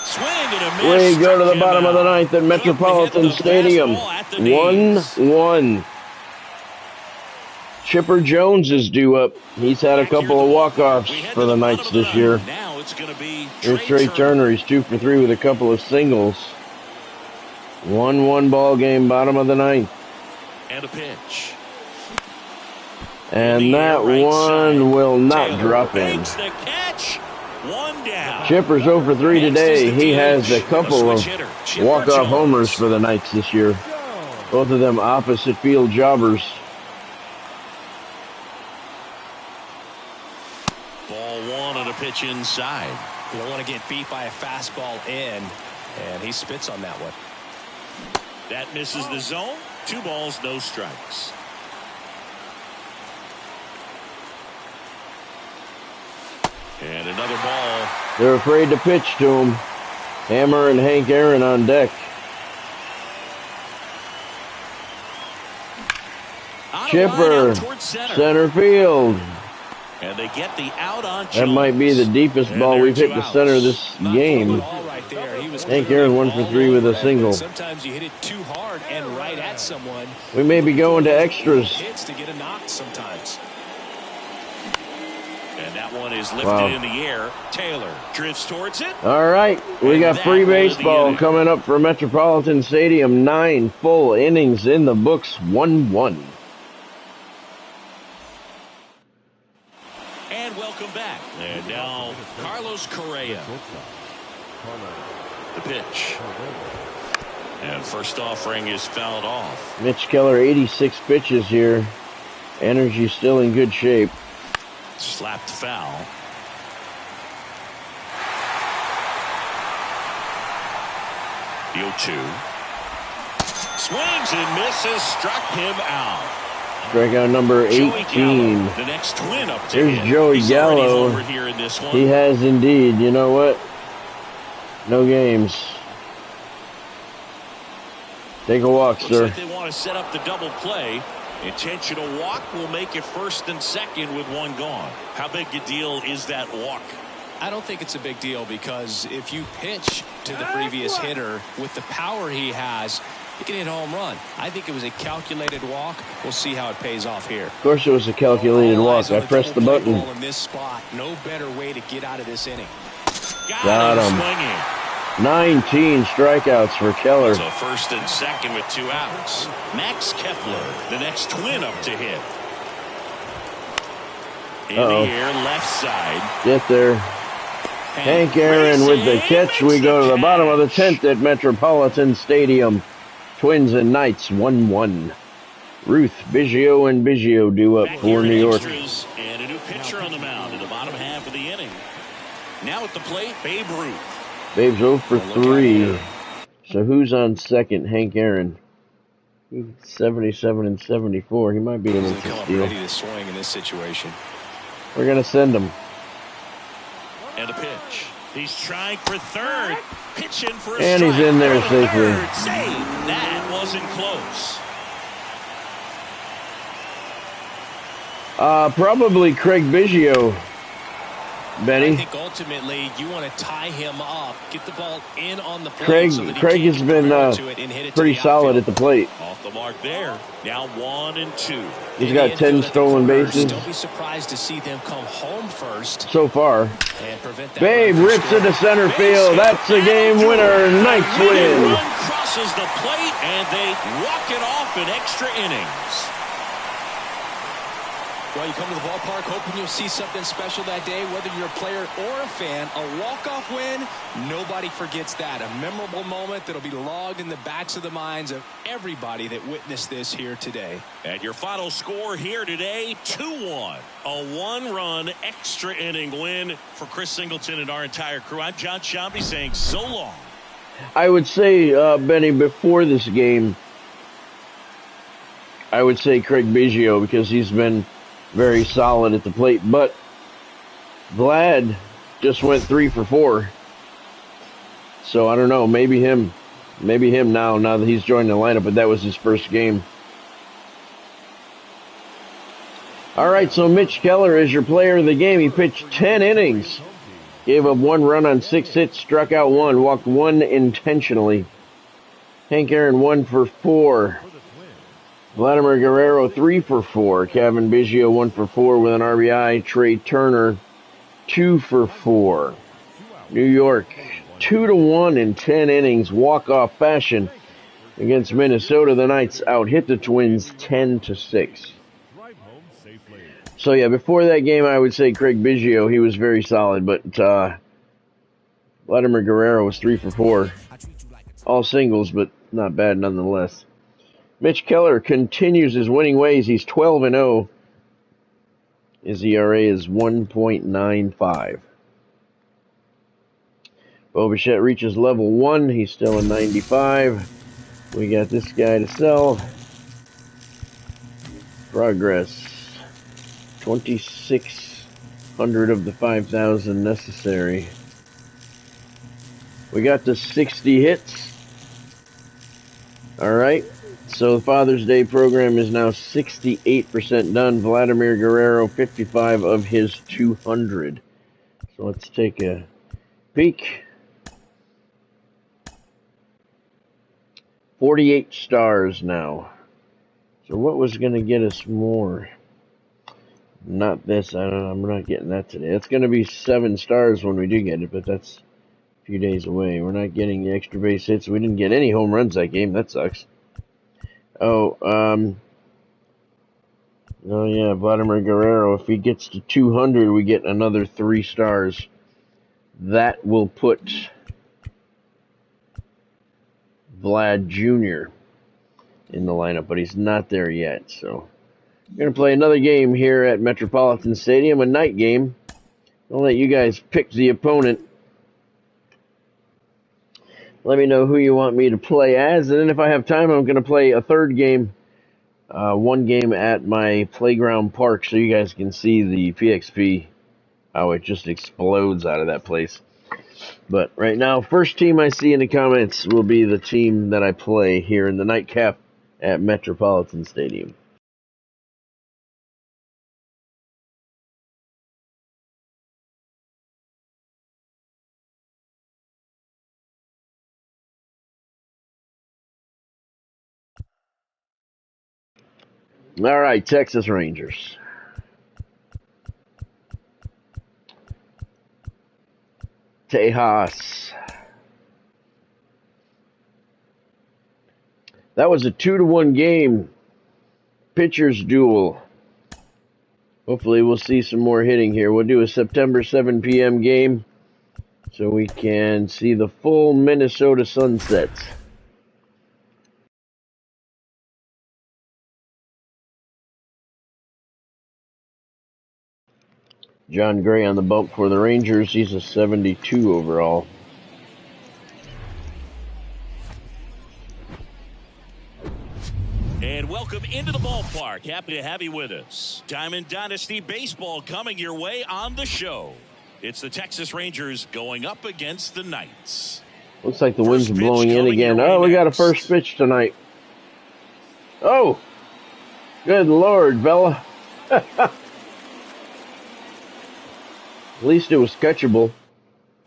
Swing and a miss. We go to the bottom of the 9th at Metropolitan Stadium. 1-1. Chipper Jones is due up. He's had a couple of walk-offs for the Knights this year. Now it's going to be Here's Trey Turner. He's 2 for 3 with a couple of singles. 1-1 ball game, bottom of the 9th. And a pitch. And that one will not drop in. The catch. 1 down. Chipper's 0 for 3 today. He has a couple of walk-off homers for the Knights this year. Both of them opposite field jobbers. Ball 1 on a pitch inside. You don't want to get beat by a fastball in, and he spits on that one. That misses the zone. 2 balls, no strikes. And another ball. They're afraid to pitch to him. Hammer and Hank Aaron on deck. Chipper, center field. And they get the out on Jones. That might be the deepest ball we've hit to center this game. Hank Aaron 1 for 3 with a single. Sometimes you hit it too hard and right at someone. We may be going to extras. Hits to get a knock sometimes. And that one is lifted in the air. Taylor drifts towards it. All right, we got free baseball coming up for Metropolitan Stadium. 9 full innings in the books. 1-1. And welcome back. And now Carlos Correa. The pitch. And first offering is fouled off. Mitch Keller, 86 pitches here. Energy still in good shape. Slapped foul. The 0-2. Swings and misses. Struck him out. Strikeout number 18. The next twin up to Here's him. Joey He's Gallo. over here in this one. He has indeed. You know what? No games. Take a walk, Looks sir. like they want to set up the double play. Intentional walk will make it 1st and 2nd with one gone. How big a deal is that walk? I don't think it's a big deal, because if you pitch to the previous hitter with the power he has, he can hit a home run. I think it was a calculated walk. We'll see how it pays off here. Of course it was a calculated walk. I pressed the button. In this spot, no better way to get out of this inning. Got him swinging. 19 strikeouts for Keller. So 1st and 2nd with 2 outs. Max Kepler, the next Twin up to hit. In the air, left side. Get there. Hank Aaron with the catch. We go to the bottom of the 10th at Metropolitan Stadium. Twins and Knights 1-1. Ruth, Biggio, and Biggio due up for New York. And a new pitcher on the mound in the bottom half of the inning. Now at the plate, Babe Ruth. Babe's 0 for 3. So who's on second? Hank Aaron. 77 and 74. He might be able to steal. Ready to swing in this situation. We're going to send him. And a pitch. He's trying for 3rd. Pitching for a and strike. He's in there safely. Save. That wasn't close. Probably Craig Biggio, Benny. I think ultimately you want to tie him up, get the ball in on the plate. Craig has been pretty solid at the plate. Off the mark there. Now 1 and 2. He's got 10 stolen bases. Don't be surprised to see them come home first. So far. And prevent that. Babe rips into center field. That's a game winner. Knights win. Run crosses the plate, and they walk it off in extra innings. Well, you come to the ballpark hoping you'll see something special that day, whether you're a player or a fan. A walk-off win, nobody forgets that. A memorable moment that'll be logged in the backs of the minds of everybody that witnessed this here today. And your final score here today, 2-1. A 1-run extra inning win for Chris Singleton and our entire crew. I'm John Shambi saying so long. I would say, Benny, before this game, I would say Craig Biggio, because he's been very solid at the plate, but Vlad just went 3 for 4. So I don't know, maybe him now that he's joined the lineup, but that was his first game. All right, so Mitch Keller is your player of the game. He pitched 10 innings, gave up 1 run on 6 hits, struck out 1, walked 1 intentionally. Hank Aaron 1 for 4. Vladimir Guerrero 3 for 4. Kevin Biggio 1 for 4 with an RBI. Trey Turner 2 for 4. New York 2-1 in 10 innings, walk-off fashion against Minnesota. The Knights out-hit the Twins 10-6. So yeah, before that game, I would say Craig Biggio. He was very solid, but Vladimir Guerrero was 3 for 4. All singles, but not bad nonetheless. Mitch Keller continues his winning ways. He's 12-0. His ERA is 1.95. Bo Bichette reaches level 1. He's still a 95. We got this guy to sell. Progress. 2,600 of the 5,000 necessary. We got the 60 hits. All right. So the Father's Day program is now 68% done. Vladimir Guerrero, 55 of his 200. So let's take a peek. 48 stars now. So what was going to get us more? Not this. I'm not getting that today. It's going to be 7 stars when we do get it, but that's a few days away. We're not getting the extra base hits. We didn't get any home runs that game. That sucks. Oh yeah, Vladimir Guerrero, if he gets to 200, we get another 3 stars. That will put Vlad Jr. in the lineup, but he's not there yet. So we're going to play another game here at Metropolitan Stadium, a night game. I'll let you guys pick the opponent. Let me know who you want me to play as, and then if I have time, I'm going to play a third game, one game at my playground park, so you guys can see the PXP, how it just explodes out of that place. But right now, first team I see in the comments will be the team that I play here in the nightcap at Metropolitan Stadium. All right, Texas Rangers. Tejas. That was a 2-1 game. Pitchers duel. Hopefully we'll see some more hitting here. We'll do a September 7 p.m. game so we can see the full Minnesota sunsets. John Gray on the bump for the Rangers. He's a 72 overall. And welcome into the ballpark. Happy to have you with us. Diamond Dynasty Baseball coming your way on the show. It's the Texas Rangers going up against the Knights. Looks like the wind's blowing in again. Oh, we got a first pitch tonight. Oh, good Lord, Bella. At least it was catchable.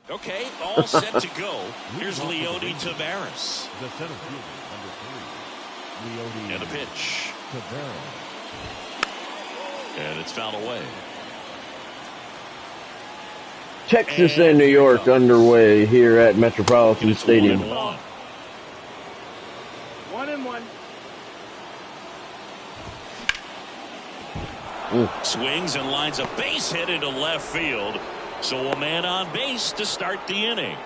Okay, all set to go. Here's Leody Taveras. The center fielder, number 3. Leody And a pitch. Taveras. And it's fouled away. Texas and New York underway here at Metropolitan Stadium. 1-1. 1-1. Swings and lines a base hit into left field. So a man on base to start the inning.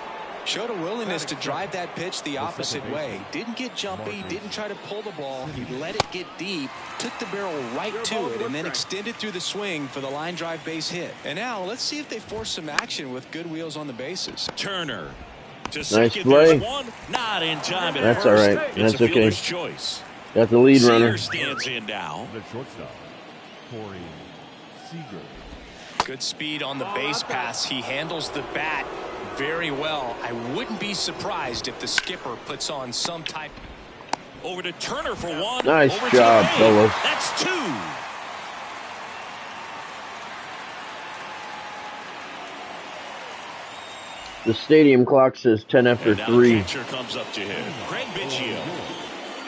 Showed a willingness to drive that pitch the opposite way. Didn't get jumpy, didn't try to pull the ball. He let it get deep, took the barrel right to it, and then extended through the swing for the line drive base hit. And now let's see if they force some action with good wheels on the bases. Turner to Nice second. play. One, not in time. That's all right. It's That's a okay. fielder's choice. Got the lead runner. Seager stands in now. The shortstop, Corey Seager. Good speed on the base pass. He handles the bat very well. I wouldn't be surprised if the skipper puts on some type. Over to Turner for one. Nice Over job, to the fellas. That's two. The stadium clock says 10 after And now the 3. catcher comes up to him. Craig Biggio.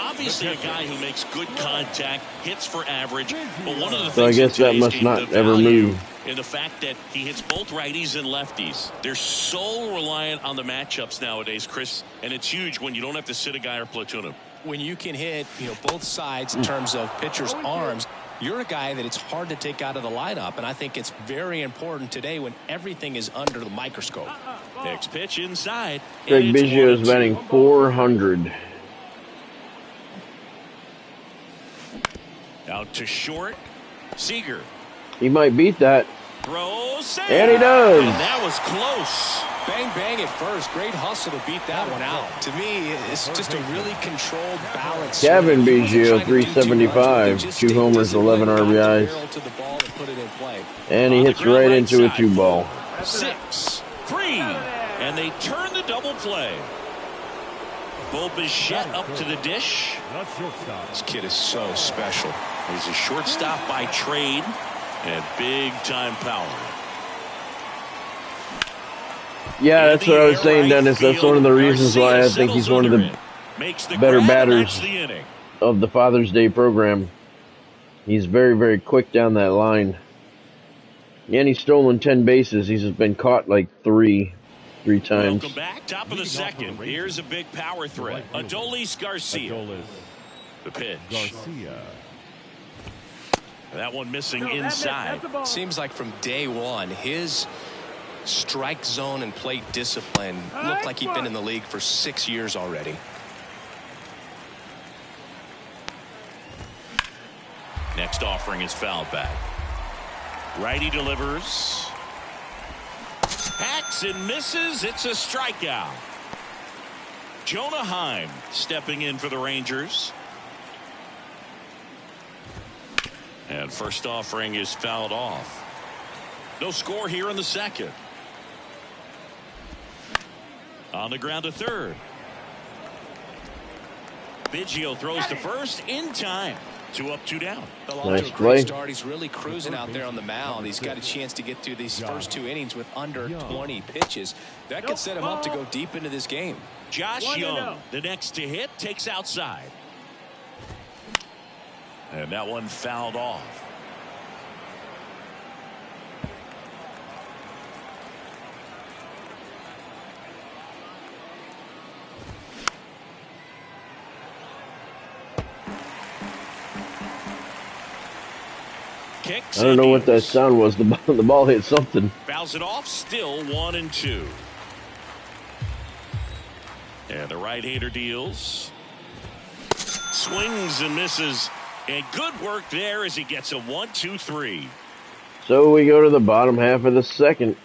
Obviously a guy who makes good contact, hits for average, but one of the things So I guess that must not ever move. in the fact that he hits both righties and lefties. They're so reliant on the matchups nowadays, Chris, and it's huge when you don't have to sit a guy or platoon him. When you can hit, both sides in terms of pitchers' arms, you're a guy that it's hard to take out of the lineup, and I think it's very important today when everything is under the microscope. Next pitch inside. Craig Biggio is batting 400. Out to short. Seager He might beat that. throws. And he does. And that was close. Bang, bang at first. Great hustle to beat that one out. To me, it's just a really controlled, balanced. Gavin swing. He wasn't Biggio, trying to do too much, 375, just 2 stay homers, disciplined, 11 got the RBIs. barrel to the ball and put it in play. And he On the hits ground right right into a side. 2-ball. 6-3. And they turn the double play. Bo Bichette up to the dish. The shortstop, This kid is so special. He's a shortstop by trade and big time power. Yeah, that's what I was saying, Dennis. That's one of the reasons why I think he's one of the better batters of the Father's Day program. He's very, very quick down that line. And he's stolen 10 bases. He's just been caught like three times. Welcome back. Top of the second. Here's a big power threat. Adolis Garcia. Adolis The pitch. Garcia. That one missing No, inside. that's a ball. Seems like from day one, his strike zone and plate discipline looked like he'd been in the league for 6 years already. Next offering is fouled back. Righty delivers. Hacks and misses. It's a strikeout. Jonah Heim stepping in for the Rangers. And first offering is fouled off. No score here in the second. On the ground to third. Biggio throws to first in time. 2 up, 2 down. Nice play. Start. He's really cruising out there on the mound. He's got a chance to get through these first 2 innings with under 20 pitches. That could set him up to go deep into this game. Josh Young, the next to hit, takes outside. And that one fouled off. I don't know what that sound was. The ball hit something. Fouls it off, still 1-2. And the right-hander deals. Swings and misses. And good work there as he gets a 1-2-3. So we go to the bottom half of the second.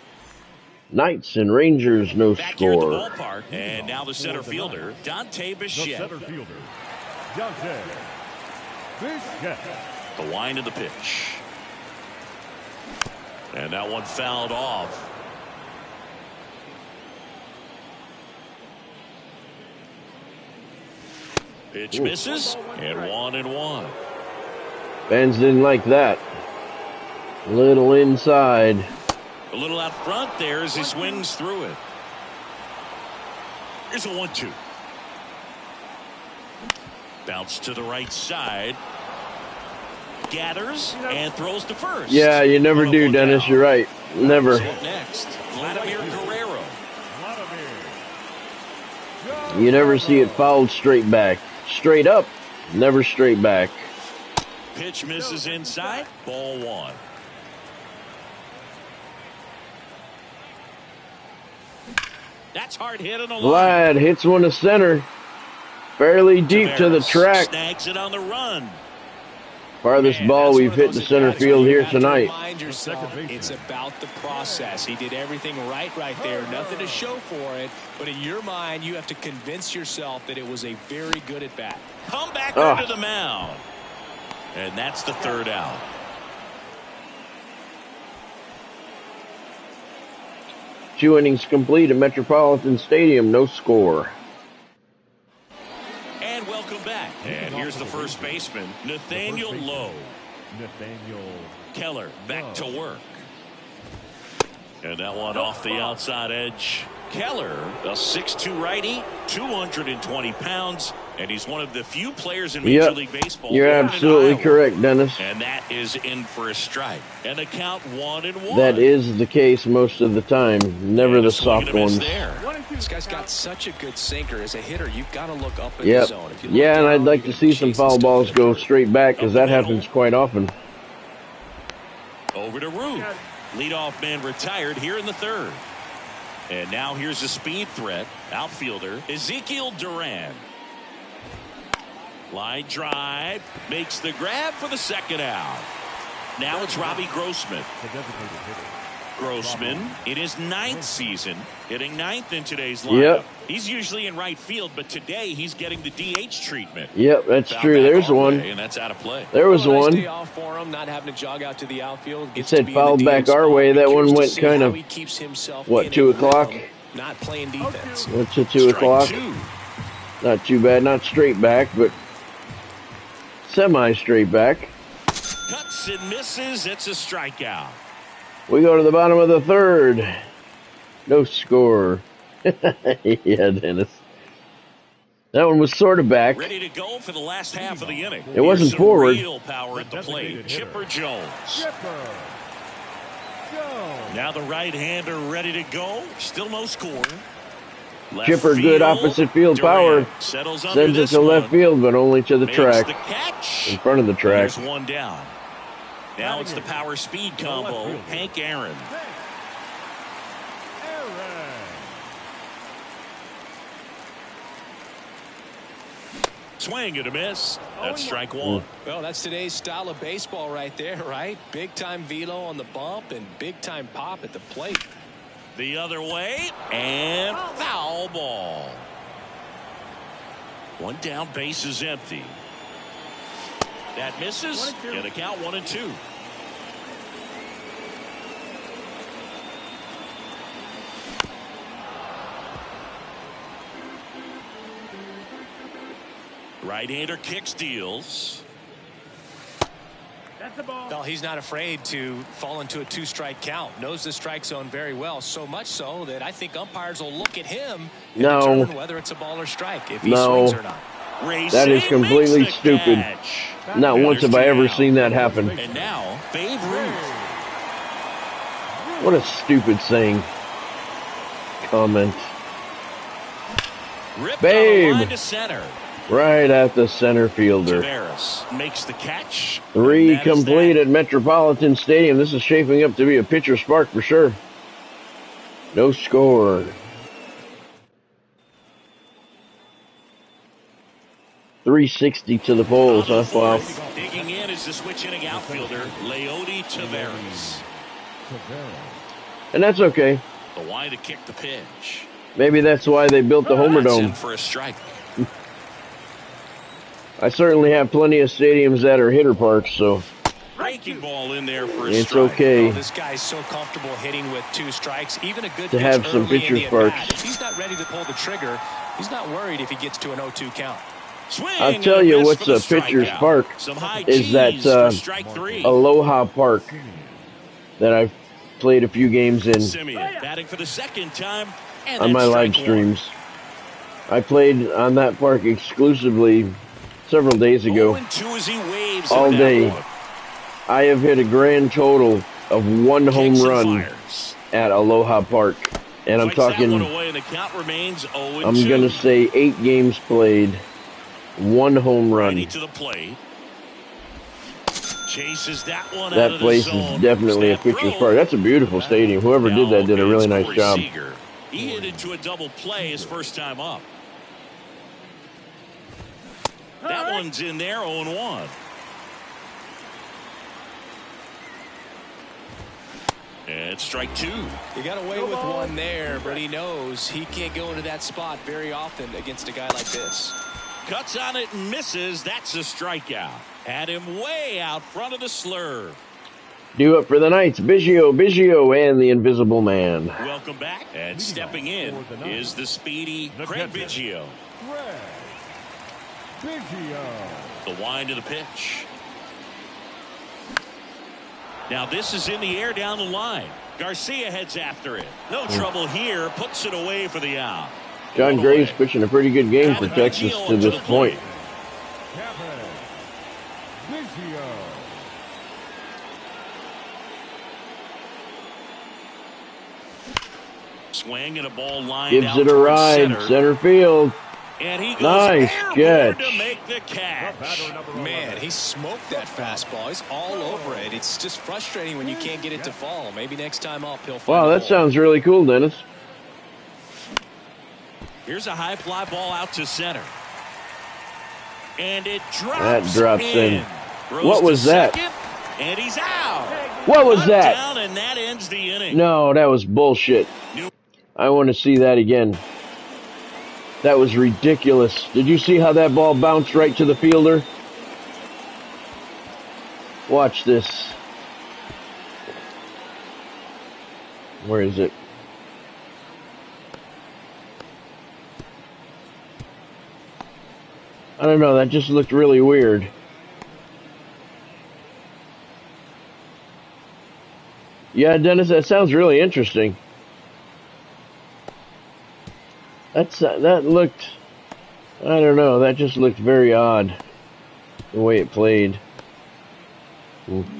Knights and Rangers, no Back here at the score. ballpark. And now the center fielder, Dante The Bichette. center fielder, Dante Bichette. The wind of the pitch. And that one fouled off. Pitch misses, and 1-1. Fans didn't like that. A little inside. A little out front there as he swings through it. Here's a 1-2. Bounce to the right side. Gathers and throws to first. Yeah, you never do, Dennis. You're right. Never. So up next, Vladimir Guerrero. You never see it fouled straight back. Straight up, never straight back. Pitch misses inside. Ball 1. That's hard hit on the line. Vlad hits one to center. Fairly deep to the Tavares track. snags it on the run. Farthest ball we've hit to center field here tonight. Remind yourself, it's about the process. He did everything right there. Nothing to show for it. But in your mind, you have to convince yourself that it was a very good at bat. Come back to the mound. And that's the third out. Two innings complete at Metropolitan Stadium, no score. And welcome back. And here's the first baseman, Nathaniel Lowe. Nathaniel Keller back to work. And that one off the outside edge. Keller, a 6'2 righty, 220 pounds, and he's one of the few players in Major League Baseball. You're absolutely correct, Dennis. And that is in for a strike. And the count 1-1. That is the case most of the time. Never the soft ones. This guy's got such a good sinker. As a hitter, you've got to look up in the zone. If you look Yeah, and down, I'd like to see some foul balls go straight back because that happens quite often. Over to Ruth. Leadoff man retired here in the third. And now here's a speed threat. Outfielder Ezekiel Duran. Line drive. Makes the grab for the second out. Now it's Robbie Grossman. Grossman in his 9th season, hitting 9th in today's lineup. He's usually in right field, but today he's getting the DH treatment. Yep, that's true. There's one. And that's out of play. There was nice one. day off for him, not having to jog out to the outfield. It said fouled back our way. That one went kind of, what, 2 o'clock? Not playing defense. That's a 2 o'clock. Not too bad. Not straight back, but semi-straight back. Cuts and misses. It's a strikeout. We go to the bottom of the third. No score. Yeah, Dennis. That one was sort of back. Ready to go for the last half of the inning. It wasn't forward. Real power at the plate. Chipper Jones. Now the right-hander ready to go. Still no score. Left Chipper, field, good opposite field power. Sends it to left field, but only to the track. The catch. In front of the track. There's one down. Now it's the power speed combo. Hank Aaron. Swing and a miss. That's strike one. Well, that's today's style of baseball right there, right? Big time velo on the bump and big time pop at the plate. The other way and foul ball. One down, base is empty. That misses. And a count 1-2. Right-hander kicks, deals. That's the ball. Well, he's not afraid to fall into a 2-strike count. Knows the strike zone very well. So much so that I think umpires will look at him and determine whether it's a ball or strike, if he swings or not. That is completely stupid. Catch. Not once have I ever seen that happen. And now, Babe Ruth. What a stupid saying. Comment. Ripped Babe. on the line to center. Right at the center fielder. Tavares makes the catch. 3 complete at Metropolitan Stadium. This is shaping up to be a pitcher spark for sure. No score. 360 to the poles, huh? Wow. Digging in is the switch hitting outfielder, Leody Tavares. And that's okay. The wide to kick the pitch. Maybe that's why they built the Homer That's in Dome. for a strike. I certainly have plenty of stadiums that are hitter parks, so Breaking ball in there for a it's strike. okay Oh, this guy's so comfortable hitting with 2 strikes. Even a good to pitch have some early in pitcher the sparks. at-bat. If he's not ready to pull the trigger, he's not worried if he gets to an 0-2 count. Swing I'll and tell a you miss what's for the a pitcher's strikeout. park Some high is that cheese for strike 3. Aloha Park that I've played a few games in Simeon batting for the second time. And on my that's live strike streams. I played on that park exclusively several days ago. 0-2 as he waves All on that day. one. I have hit a grand total of 1 home Kicks and run fires. at Aloha Park. And I'm Fights that one talking, away, and the count remains 0-2. I'm going to say 8 games played, 1 home run. Righty to the plate. Chases that one out That of place the zone. is definitely a Snap pitcher's throw. park. That's a beautiful stadium. Whoever did that did a really Now nice Corey job. Seager. He hit into a double play his first time up. That one's in there, 0-1. And strike 2. He got away with one there, but he knows he can't go into that spot very often against a guy like this. Cuts on it and misses. That's a strikeout. Had him way out front of the slurve. Due up for the Knights, Biggio, and the Invisible Man. Welcome back. And stepping in is the speedy Craig Biggio. The wind of the pitch. Now this is in the air down the line. Garcia heads after it. No trouble here. Puts it away for the out. John Gray's pitching a pretty good game for Texas to this point. Swing and a ball lined Gives out it a towards ride, center field. And he goes Nice airborne catch. to make the catch. Man, he smoked that fastball. He's all over it. It's just frustrating when you can't get it to fall. Maybe next time up he'll find Wow, a that hole. sounds really cool, Dennis. Here's a high fly ball out to center. And it drops That drops in. Throws What to was that? second, and he's out. What was Cut that? down, and that ends the inning. No, that was bullshit. I want to see that again. That was ridiculous. Did you see how that ball bounced right to the fielder? Watch this. Where is it? I don't know, that just looked really weird. Yeah, Dennis, that sounds really interesting. That looked, I don't know, that just looked very odd, the way it played. Winning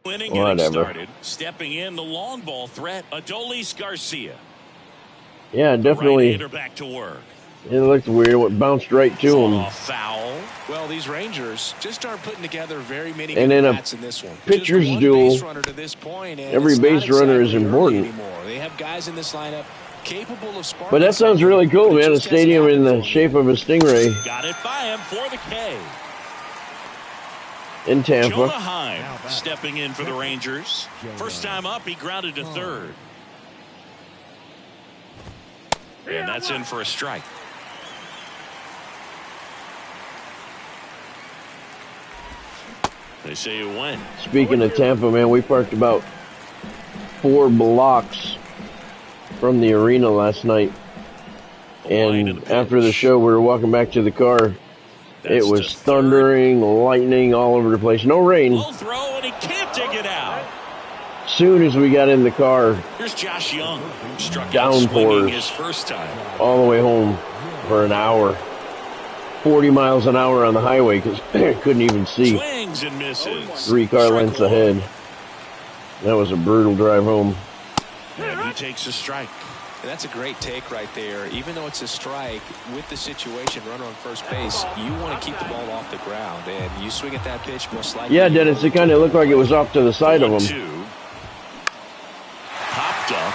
Whatever. inning started. Stepping in, the long ball threat, Adolis Garcia. Yeah, definitely, Right-hander back to work. it looked weird, it bounced right to Fought him. off foul. Well, these Rangers just aren't putting together very many And good in a bats in this one. pitcher's Just one duel, base runner to this point, and every it's base not runner is exactly early important. anymore. They have guys in this lineup capable of sparking. But that sounds really cool, something, but it man, a just hasn't stadium in happened the for them. shape of a stingray Got it by him for the K. in Jonah Tampa. Heim stepping in for the Rangers. First time up, he grounded to third. And that's in for a strike. They say it went. Speaking of Tampa, man, we parked about 4 blocks from the arena last night. And after the show, we were walking back to the car, It was thundering, lightning all over the place. No rain. Low throw, and he can't dig it out. Soon as we got in the car, Here's Josh Young. Struck out downpours swinging his first time. all the way home for an hour. 40 miles an hour on the highway because couldn't even see. Swings and misses. 3 car lengths ahead. That was a brutal drive home. And he takes a strike. And that's a great take right there. Even though it's a strike, with the situation, runner on first base, you want to keep the ball off the ground. And you swing at that pitch, most likely. Yeah, Dennis, it kind of looked like it was off to the side of him. 1-2. Popped up.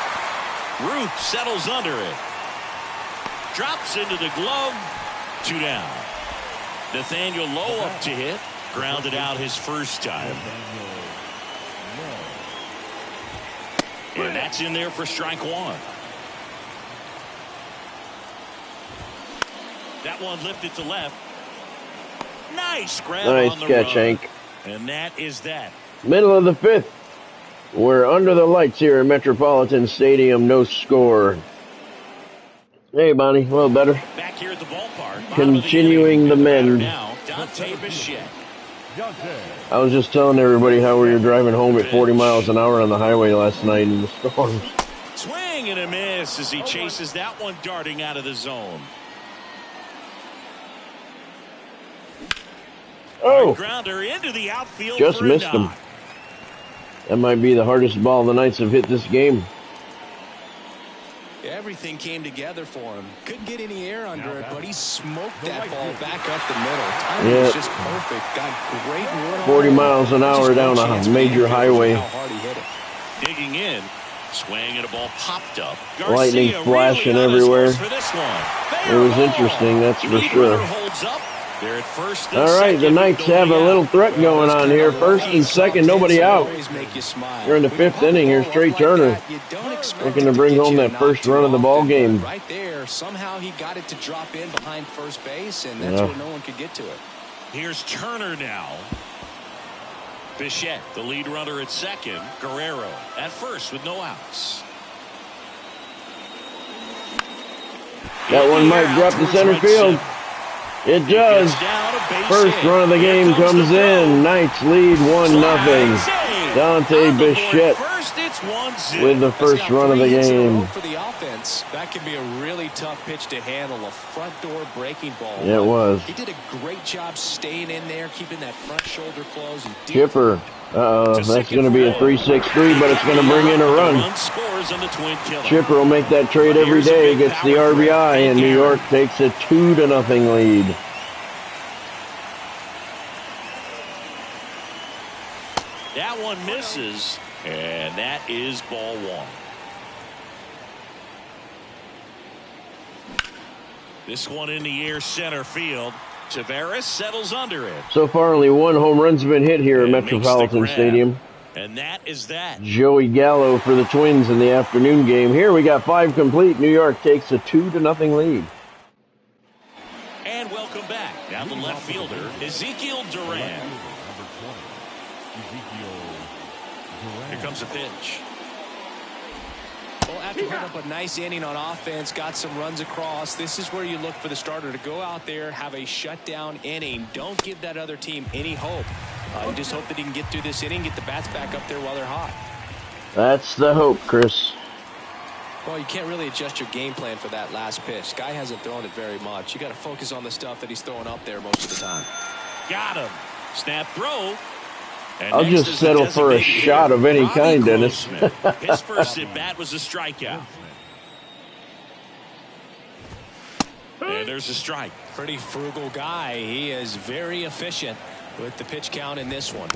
Ruth settles under it. Drops into the glove. 2 down. Nathaniel Lowe up to hit. Grounded out his first time. And that's in there for strike 1. That one lifted to left. Nice grab on the catch, run. Hank. And that is that. Middle of the 5th. We're under the lights here at Metropolitan Stadium. No score. Hey, Bonnie. A little better. Back here at the ballpark. Continuing the mend. Now, Dante Bichette. I was just telling everybody how we were driving home at 40 miles an hour on the highway last night in the storm. Swing and a miss as he chases that one darting out of the zone. Oh, Grounder into the outfield. just for a missed him. knock. That might be the hardest ball the Knights have hit this game. Everything came together for him. Couldn't get any air under it, but he smoked that ball back up the middle. Timing was just perfect. Got great wood 40 on miles an hour down a major highway. How hard he hit it. Digging in. Swing and a ball popped up. Lightning Garcia flashing really on his everywhere. horse for this one. It was Fair interesting, ball. that's for Lead sure. runner holds up. They're at first and All right, the second, Knights have a going little out. threat going on here. First and second, nobody out. We're in the 5th inning. Here's Trey Turner looking to bring home that first run of the ball game. Right there, somehow he got it to drop in behind first base, and that's where no one could get to it. Here's Turner now. Bichette, the lead runner at second. Guerrero at first with no outs. That one might drop to center field. It does. First run of the game comes in. Knights lead 1-0. Dante Bichette with the first run of the game. For the offense, that could be a really tough pitch to handle. A front door breaking ball. Yeah, it was. He did a great job staying in there, keeping that front shoulder closed. And Chipper. That's going to be a 3-6-3, but it's going to bring in a run. Chipper will make that trade every day. Gets the RBI, and New York takes a 2-0 lead. That one misses, and that is ball 1. This one in the air center field. Tavares settles under it. So far, only 1 home run's been hit here at Metropolitan Stadium. And that is that. Joey Gallo for the Twins in the afternoon game. Here we got 5 complete. New York takes a 2-0 lead. And welcome back. Now the left fielder, Ezekiel Duran. Here comes a pitch. Well, after putting up a nice inning on offense, got some runs across, this is where you look for the starter to go out there, have a shutdown inning. Don't give that other team any hope. You just hope that he can get through this inning, get the bats back up there while they're hot. That's the hope, Chris. Well, you can't really adjust your game plan for that last pitch. Guy hasn't thrown it very much. You got to focus on the stuff that he's throwing up there most of the time. Got him. Snap throw. And I'll just settle for a shot of any kind, Dennis. His first at bat was a strikeout. And there's a strike. Pretty frugal guy. He is very efficient with the pitch count in this one.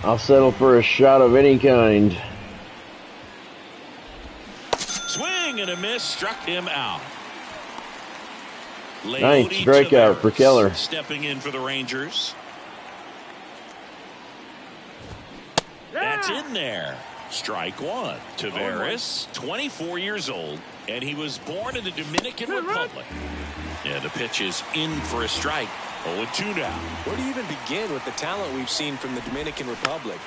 I'll settle for a shot of any kind. Swing and a miss, struck him out. Nice strikeout for Keller. Stepping in for the Rangers. That's in there. Strike 1. Tavares, 24 years old, and he was born in the Dominican Republic. Yeah, the pitch is in for a strike. 0-2 now. Where do you even begin with the talent we've seen from the Dominican Republic?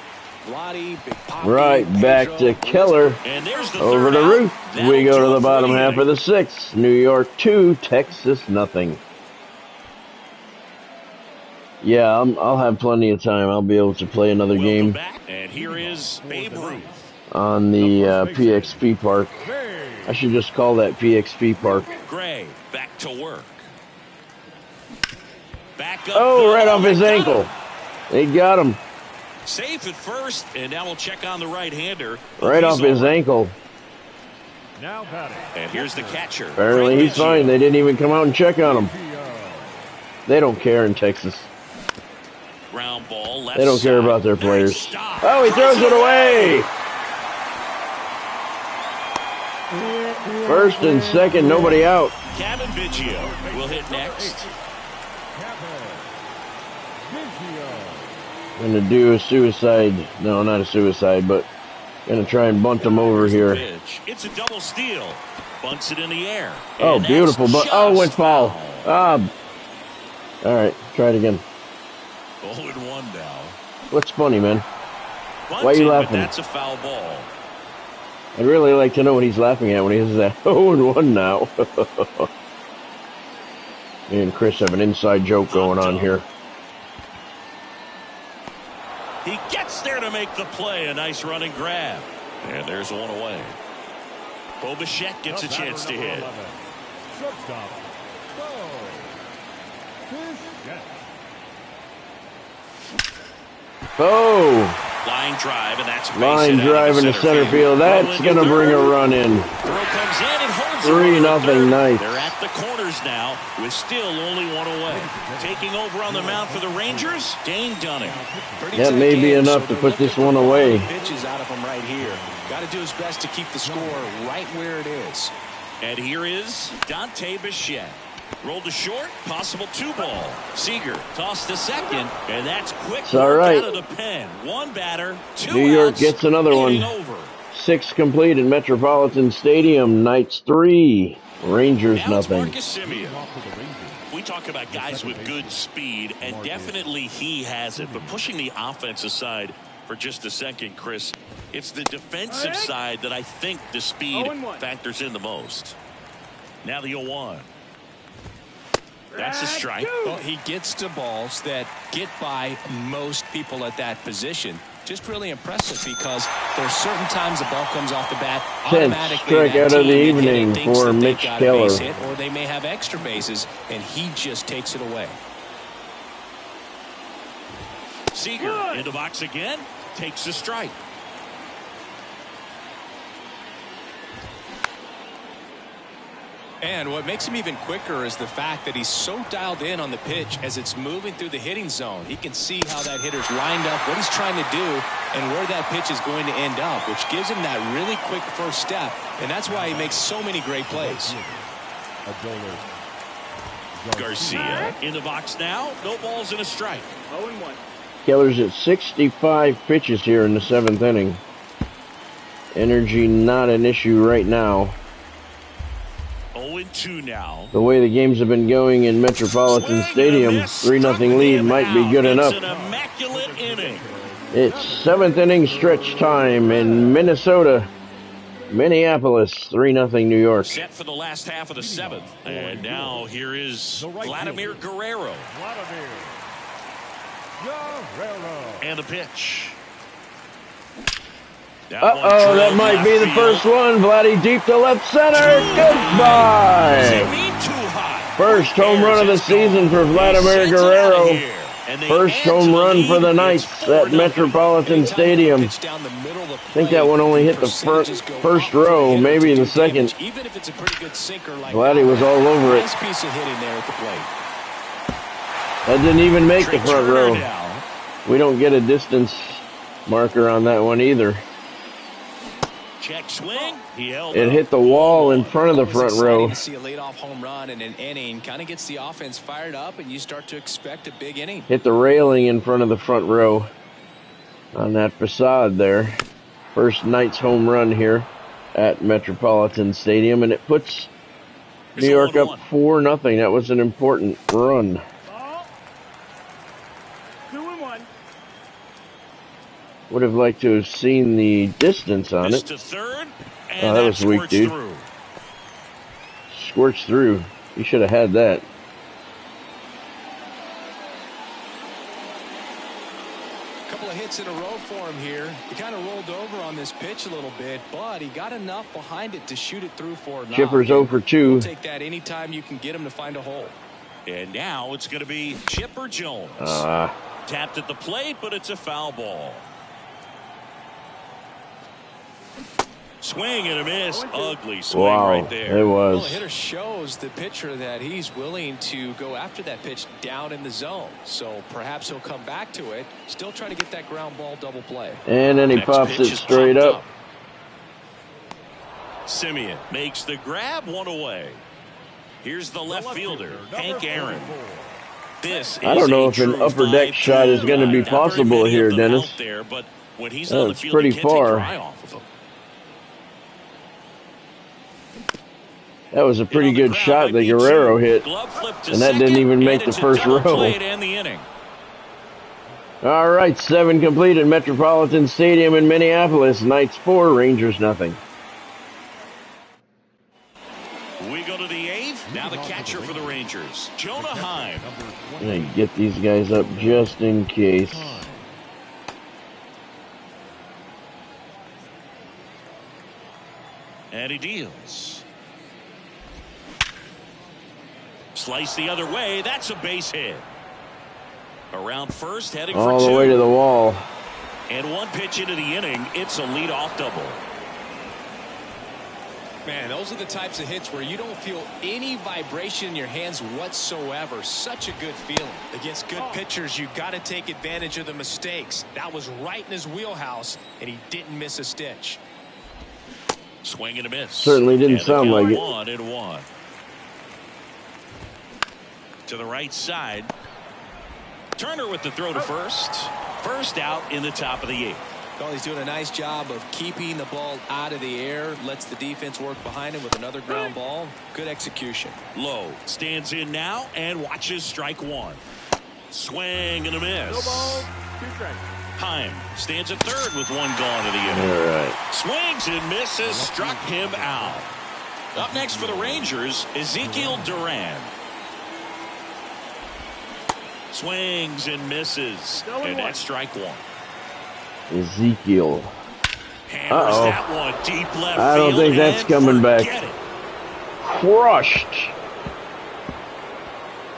Vladdy, Big Poppy, Right back Pedro, to Keller. And there's the Over third to out. Ruth. That'll We go do to the it for bottom the half inning. of the sixth. New York 2, Texas nothing. Yeah, I'll have plenty of time. I'll be able to play another Welcome game back. And here is Babe Ruth. on the PXP Park. I should just call that PXP Park. Gray back to work. Back up. Oh, right off they his got ankle. him. They got him. Safe at first, and now we'll check on the right-hander. Right off his ankle. Now batting. And here's the catcher. Apparently he's fine. They didn't even come out and check on him. They don't care in Texas. Ground ball left They don't care side. about their players. Nice stop. Oh, he throws it away. First and second, nobody out. Kevin Biggio will hit next. Gonna do a suicide. No, not a suicide, but gonna try and bunt him over here. Pitch. It's a double steal. Bunts it in the air. Oh, And beautiful. that's But oh, just went foul. foul. All right, try it again. 0-1 now. What's funny, man? Bunted, Why are you but laughing? that's a foul ball. I'd really like to know what he's laughing at when he says that. 0-1 now. Me and Chris have an inside joke going on here. He gets there to make the play. A nice running grab. And there's one away. Bo Bichette gets a chance to hit. Shortstop. Oh, Line drive, and that's line drive into center field. That's going to bring a run in. Throw comes in and holds 3-0 Knights. They're at the corners now with still only one away. Taking over on the mound for the Rangers, Dane Dunning. That may be enough to put this one away. Pitches out of him right here. Got to do his best to keep the score right where it is. And here is Dante Bichette. Rolled to short, possible 2-ball. Seager tossed to second, and that's quick It's all right. out of the pen. One batter, 2 New York outs, gets another one. inning over. 6 complete at Metropolitan Stadium. Knights 3, Rangers Now it's nothing. Marcus Semien. We talk about guys with good speed, and definitely he has it. But pushing the offense aside for just a second, Chris, it's the defensive side that I think the speed 0-1. factors in the most. Now the 0-1. That's a strike. Well, he gets to balls that get by most people at that position. Just really impressive because there's certain times the ball comes off the bat. 10th Automatically strikeout that of the team evening thinks for that they've Mitch got a base Keller. hit, or they may have extra bases, and he just takes it away. Seager in the box again. Takes a strike. And what makes him even quicker is the fact that he's so dialed in on the pitch as it's moving through the hitting zone. He can see how that hitter's lined up, what he's trying to do, and where that pitch is going to end up, which gives him that really quick first step, and that's why he makes so many great plays. Garcia in the box now. No balls and a strike. 0-1. Keller's at 65 pitches here in the 7th inning. Energy not an issue right now. 0-2 now. The way the games have been going in Metropolitan Stadium, 3-0 lead might be good enough. It's an immaculate inning. It's 7th inning stretch time in Minnesota. Minneapolis, 3-0 New York. Set for the last half of the 7th. And now here is Vladimir Guerrero. And the pitch. Uh-oh, that might be the first one. Vladdy deep to left center. Goodbye. First home run of the season for Vladimir Guerrero. First home run for the Knights at Metropolitan Stadium. I think that one only hit the first row, maybe the second. Vladdy was all over it. That didn't even make the front row. We don't get a distance marker on that one either. Check swing. It hit the wall in front of the front row. To see a leadoff home run in an inning kind of gets the offense fired up, and you start to expect a big inning. Hit the railing in front of the front row on that facade there. First Knights home run here at Metropolitan Stadium, and it puts New York up 4-0. That was an important run. 2-1. Would have liked to have seen the distance on This it. to third, and Oh, that was weak, squirts dude. through. Squirts through. You should have had that. Couple of hits in a row for him here. He kind of rolled over on this pitch a little bit, but he got enough behind it to shoot it through for a knock. Chipper's 0 for 2. We'll take that anytime you can get him to find a hole. And now it's going to be Chipper Jones. Tapped at the plate, but it's a foul ball. Swing and a miss. Ugly swing right there. It Well, was. the hitter shows the pitcher that he's willing to go after that pitch down in the zone. So perhaps he'll come back to it. Still trying to get that ground ball double play. And then he Next pops pitch it is straight popped up. Simeon makes the grab, one away. Here's the left fielder, Hank Aaron. This I don't know if an upper deck shot is going to be possible here, Dennis. There, but when he's on the It's field, pretty you can't take your far. eye off of him. That was a pretty good shot that Guerrero hit. And that didn't even make the first row. And the inning. All right, 7 complete at Metropolitan Stadium in Minneapolis. Knights 4, Rangers nothing. We go to the 8th. Now the catcher for the Rangers, Jonah Heim. I'm going to get these guys up just in case. And he deals. Slice the other way. That's a base hit. Around first, heading All for 2. the way to the wall. And one pitch into the inning. It's a leadoff double. Man, those are the types of hits where you don't feel any vibration in your hands whatsoever. Such a good feeling. Against good pitchers, you got to take advantage of the mistakes. That was right in his wheelhouse, and he didn't miss a stitch. Swing and a miss. Certainly didn't sound like it. 1-1. To the right side. Turner with the throw to first. First out in the top of the 8th. Well, he's doing a nice job of keeping the ball out of the air. Lets the defense work behind him with another ground ball. Good execution. Low stands in now and watches strike 1. Swing and a miss. No ball, 2 strikes. Heim stands at third with 1 gone to the inning. All right. Swings and misses. Struck him out. Up next for the Rangers, Ezekiel Duran. Swings and misses. And that's strike 1. Ezekiel. Hammers that one deep left I don't field think that's and coming back. forget it. Crushed.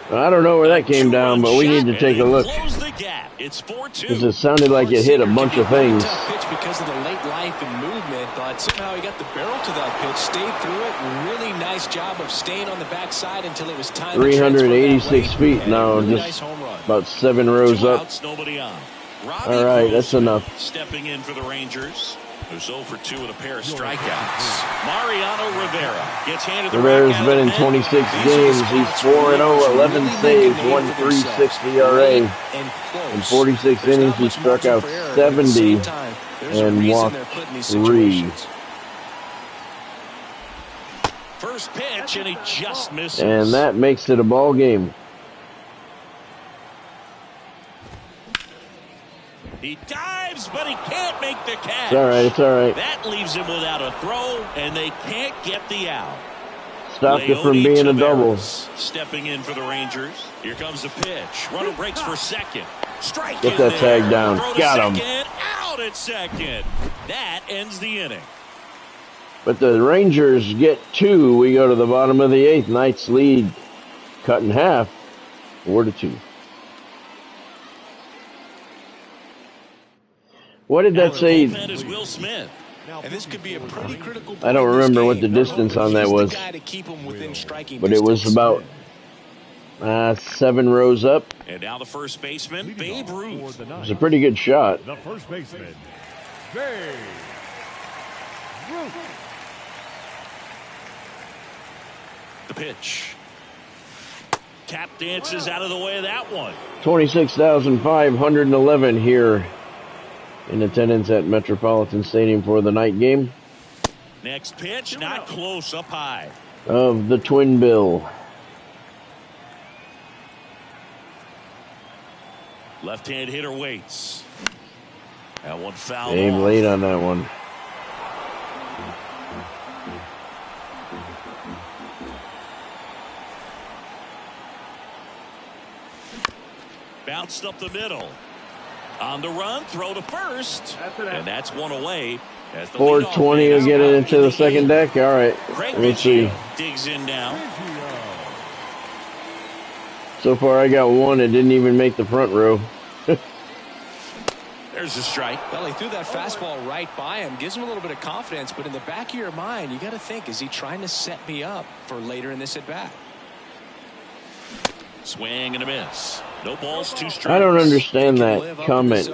I don't know where that came down, but we need to take a look. Close the gap. It's 4-2. Because it sounded like it hit a bunch of things. Tough pitch because of the late life and movement, but somehow he got the barrel to that pitch, stayed through it. Really nice job of staying on the backside until it was time. 386 feet now, really just nice home run. about 7 rows 2 up. outs, nobody on. All right, that's enough. Stepping in for the Rangers, who's 0 for 2 with a pair of strikeouts. Mariano Rivera gets handed the Rivera's rack out been of in the pen. 26 These are the games. He's spots 4-0, where 11 really saves, making a name for 1.36 themselves. ERA. And close. In 46 There's innings, not he much struck margin out for error, but at the 70 same time, there's a and reason walked they're put in these 3. situations. First pitch, and he just misses. And that makes it a ball game. He dives, but he can't make the catch. It's all right, it's all right. That leaves him without a throw, and they can't get the out. Stopped it from Leody being a Taveras double. stepping in for the Rangers. Here comes the pitch. Runner breaks for second. Strike Get in that there. tag down. Throw to Got him. second. Out at second. That ends the inning. But the Rangers get 2. We go to the bottom of the 8th. Knights lead cut in half, 4-2. What did that say? Bullpen is Will Smith. And this could be a pretty critical point I don't in this remember what game. the distance on that He's the was. guy to keep him within striking But it was distance. about 7 rows up. And now the first baseman, Babe Ruth. It was a pretty good shot. The first baseman, Babe Ruth. The pitch. Tap dances out of the way of that one. 26,511 here in attendance at Metropolitan Stadium for the night game Next pitch, not close, up high. of the Twin Bill. Left-hand hitter waits. That one fouled Aim off. late on that one. Bounced up the middle. On the run, throw to first. And that's one away. As the 420 will get it into the second deck. All right. Let me see. Digs in now. So far, I got one. It didn't even make the front row. There's a strike. Well, he threw that fastball right by him. Gives him a little bit of confidence, but in the back of your mind, you got to think, is he trying to set me up for later in this at-bat? Swing and a miss. No balls, 2 strikes. I don't understand that comment.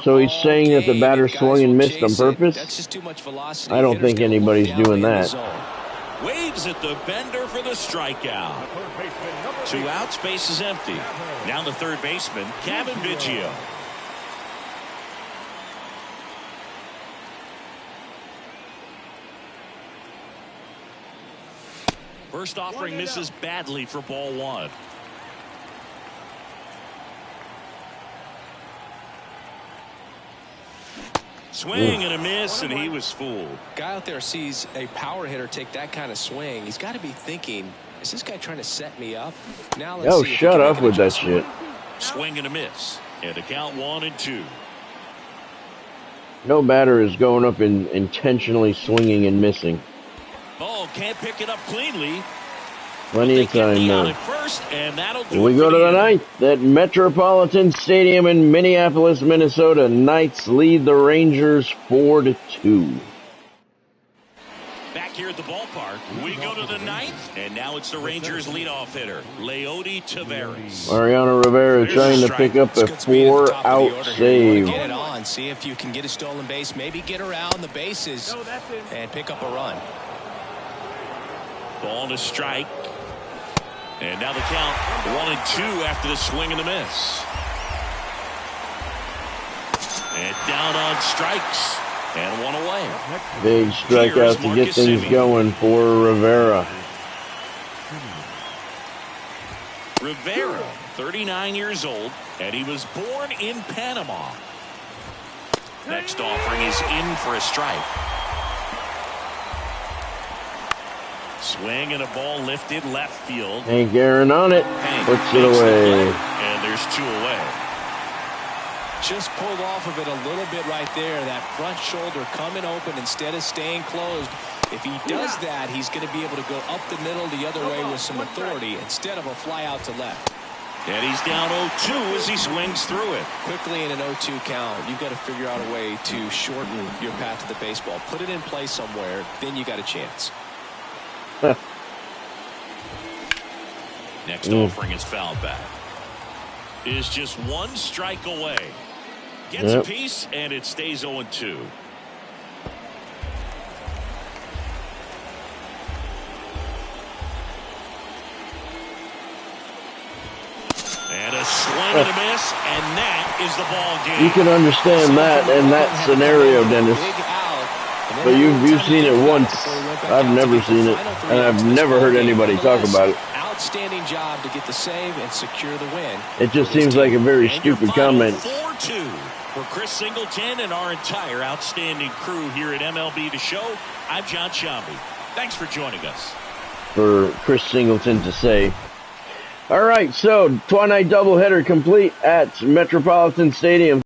So he's saying that the batter swung and missed on purpose? That's just too much velocity. I don't think anybody's doing that. Waves at the bender for the strikeout. 2 outs, base is empty. Now the third baseman, Kevin Biggio. First offering misses badly for ball 1. Swing and a miss, and he was fooled. Guy out there sees a power hitter take that kind of swing. He's got to be thinking, is this guy trying to set me up? Now let's see if shut up with that shit. Swing and a miss. And a count 1-2. No batter is going up and intentionally swinging and missing. Oh, can't pick it up cleanly. Plenty of time now. First, and we go to the ninth at Metropolitan Stadium in Minneapolis, Minnesota. Knights lead the Rangers 4-2. Back here at the ballpark, we go to the ninth, and now it's the Rangers' leadoff hitter, Leody Taveras. Mariano Rivera trying to pick up a 4-out save. Get it on, see if you can get a stolen base, maybe get around the bases and pick up a run. Ball to strike. And now the count 1-2 after the swing and the miss. And down on strikes. And one away. Big strikeout to get things going for Rivera. Rivera, 39 years old, and he was born in Panama. Next offering is in for a strike. Swing and a ball lifted left field. Hank Aaron on it. Puts it away. And there's 2 away. Just pulled off of it a little bit right there. That front shoulder coming open instead of staying closed. If he does that, he's going to be able to go up the middle the other way with some authority instead of a fly out to left. And he's down 0-2 as he swings through it. Quickly in an 0-2 count, you've got to figure out a way to shorten your path to the baseball. Put it in play somewhere, then you got a chance. Next offering is fouled back. Is just 1 strike away. Gets a piece, and it stays 0-2. And a swing and a miss, and that is the ball game. You can understand that in that scenario, Dennis. But you've seen it once. I've never seen it, and I've never heard anybody talk about it. Outstanding job to get the save and secure the win. It just seems like a very stupid comment. 4-2 for Chris Singleton and our entire outstanding crew here at MLB The Show. I'm John Shambi. Thanks for joining us. For Chris Singleton to say. All right, so Twi-Night doubleheader complete at Metropolitan Stadium.